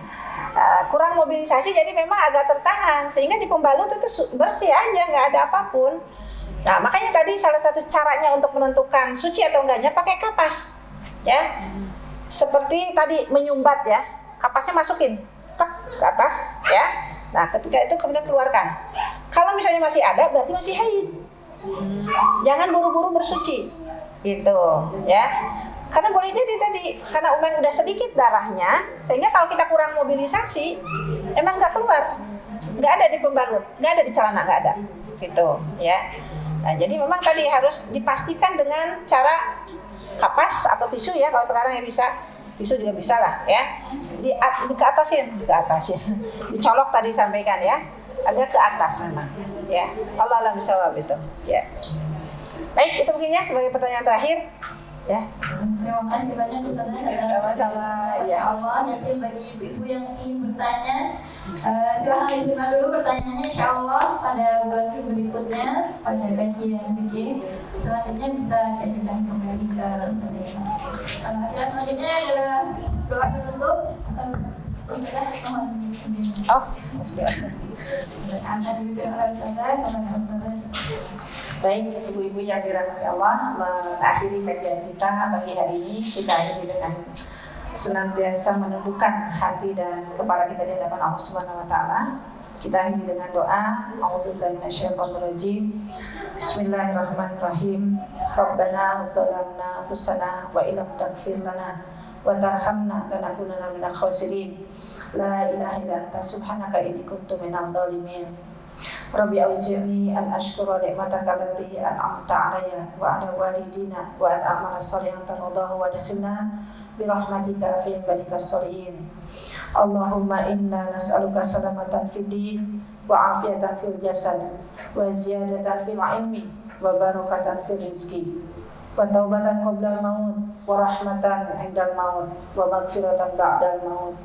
Kurang mobilisasi jadi memang agak tertahan sehingga di pembalut itu bersih aja, nggak ada apapun. Nah, makanya tadi salah satu caranya untuk menentukan suci atau enggaknya pakai kapas, ya. Seperti tadi menyumbat, ya, kapasnya masukin tek ke atas, ya. Nah, ketika itu kemudian keluarkan. Kalau misalnya masih ada berarti masih haid. Jangan buru-buru bersuci, gitu, ya. Karena boleh jadi tadi, karena udah sedikit darahnya, sehingga kalau kita kurang mobilisasi, emang nggak keluar, nggak ada di pembalut, nggak ada di celana, nggak ada, gitu, ya. Nah, jadi memang tadi harus dipastikan dengan cara kapas atau tisu, ya, kalau sekarang ya bisa, tisu juga bisa lah, ya. Dikeatasin, dicolok tadi sampaikan, ya, agak ke atas memang, ya. Allah alam bisawab itu, ya. Baik, itu mungkin ya sebagai pertanyaan terakhir. Ya. Terima kasih banyak Ustazah atas Sama-sama, ya. Allah. Nanti bagi ibu-ibu yang ingin bertanya, silahkan disimak dulu pertanyaannya, insyaallah pada bulan berikutnya pada kajian fikih selanjutnya bisa diajukan kembali ke Ustazah. Yang selanjutnya adalah doa penutup. Ustazah mohon dipimpin. Oh, Akan dipimpin oleh Ustazah kepada Ustazah. baik, ibu-ibu yang dirahmati Allah, mengakhiri kajian kita pagi hari ini kita akhiri dengan senantiasa menundukkan hati dan kepala kita di hadapan Allah Subhanahu wa taala. Kita akhiri dengan doa. A'udzubillahi minasyaitonirrajim. Bismillahirrahmanirrahim. Rabbana zalamna anfusana wa illam taghfir lana wa tarhamna lanakunanna minal khasirin. La ilaha illa anta subhanaka inni kuntu minadh dhalimin. Rabbi auzi'ni an ashkura ni'mataka allati an'amta 'alayya wa 'ala walidina wa an a'mala shalihan tardahu wa adkhilna bi rahmatika fi ibadikas shalihin. Allahumma inna nas'aluka salamatan fid din wa afiatan fil jasad wa ziyadatan fil ilmi wa barakatan fil rizqi wa taubatan qabla al-maut wa rahmatan 'indal maut wa maghfiratan ba'dal maut.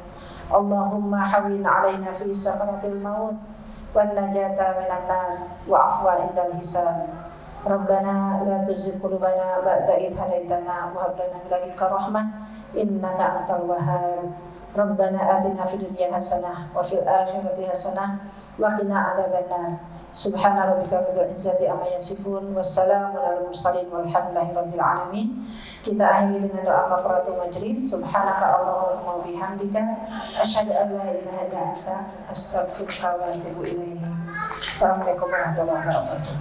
Allahumma hawwin 'alaina fi sakaratil maut wan najata minan nar wa afwa 'indal hisab. Rabbana la tuzigh qulubana ba'da idh hadaytana wa hab lana min ladunka rahmah innaka antal wahhab. Rabbana atina fid dunya hasanah wa fil akhirati hasanah wa qina adzabannar. Subhana rabbika rabbil izzati amma yasifun wassalamun alal mursalin walhamdulillahi rabbil alamin. Kita akhiri dengan doa kafaratul majlis. Subhanaka Allahumma wa bihamdika asyhadu an la ilaha illa anta astaghfiruka wa atubu ilaik. Assalamualaikum warahmatullahi wabarakatuh.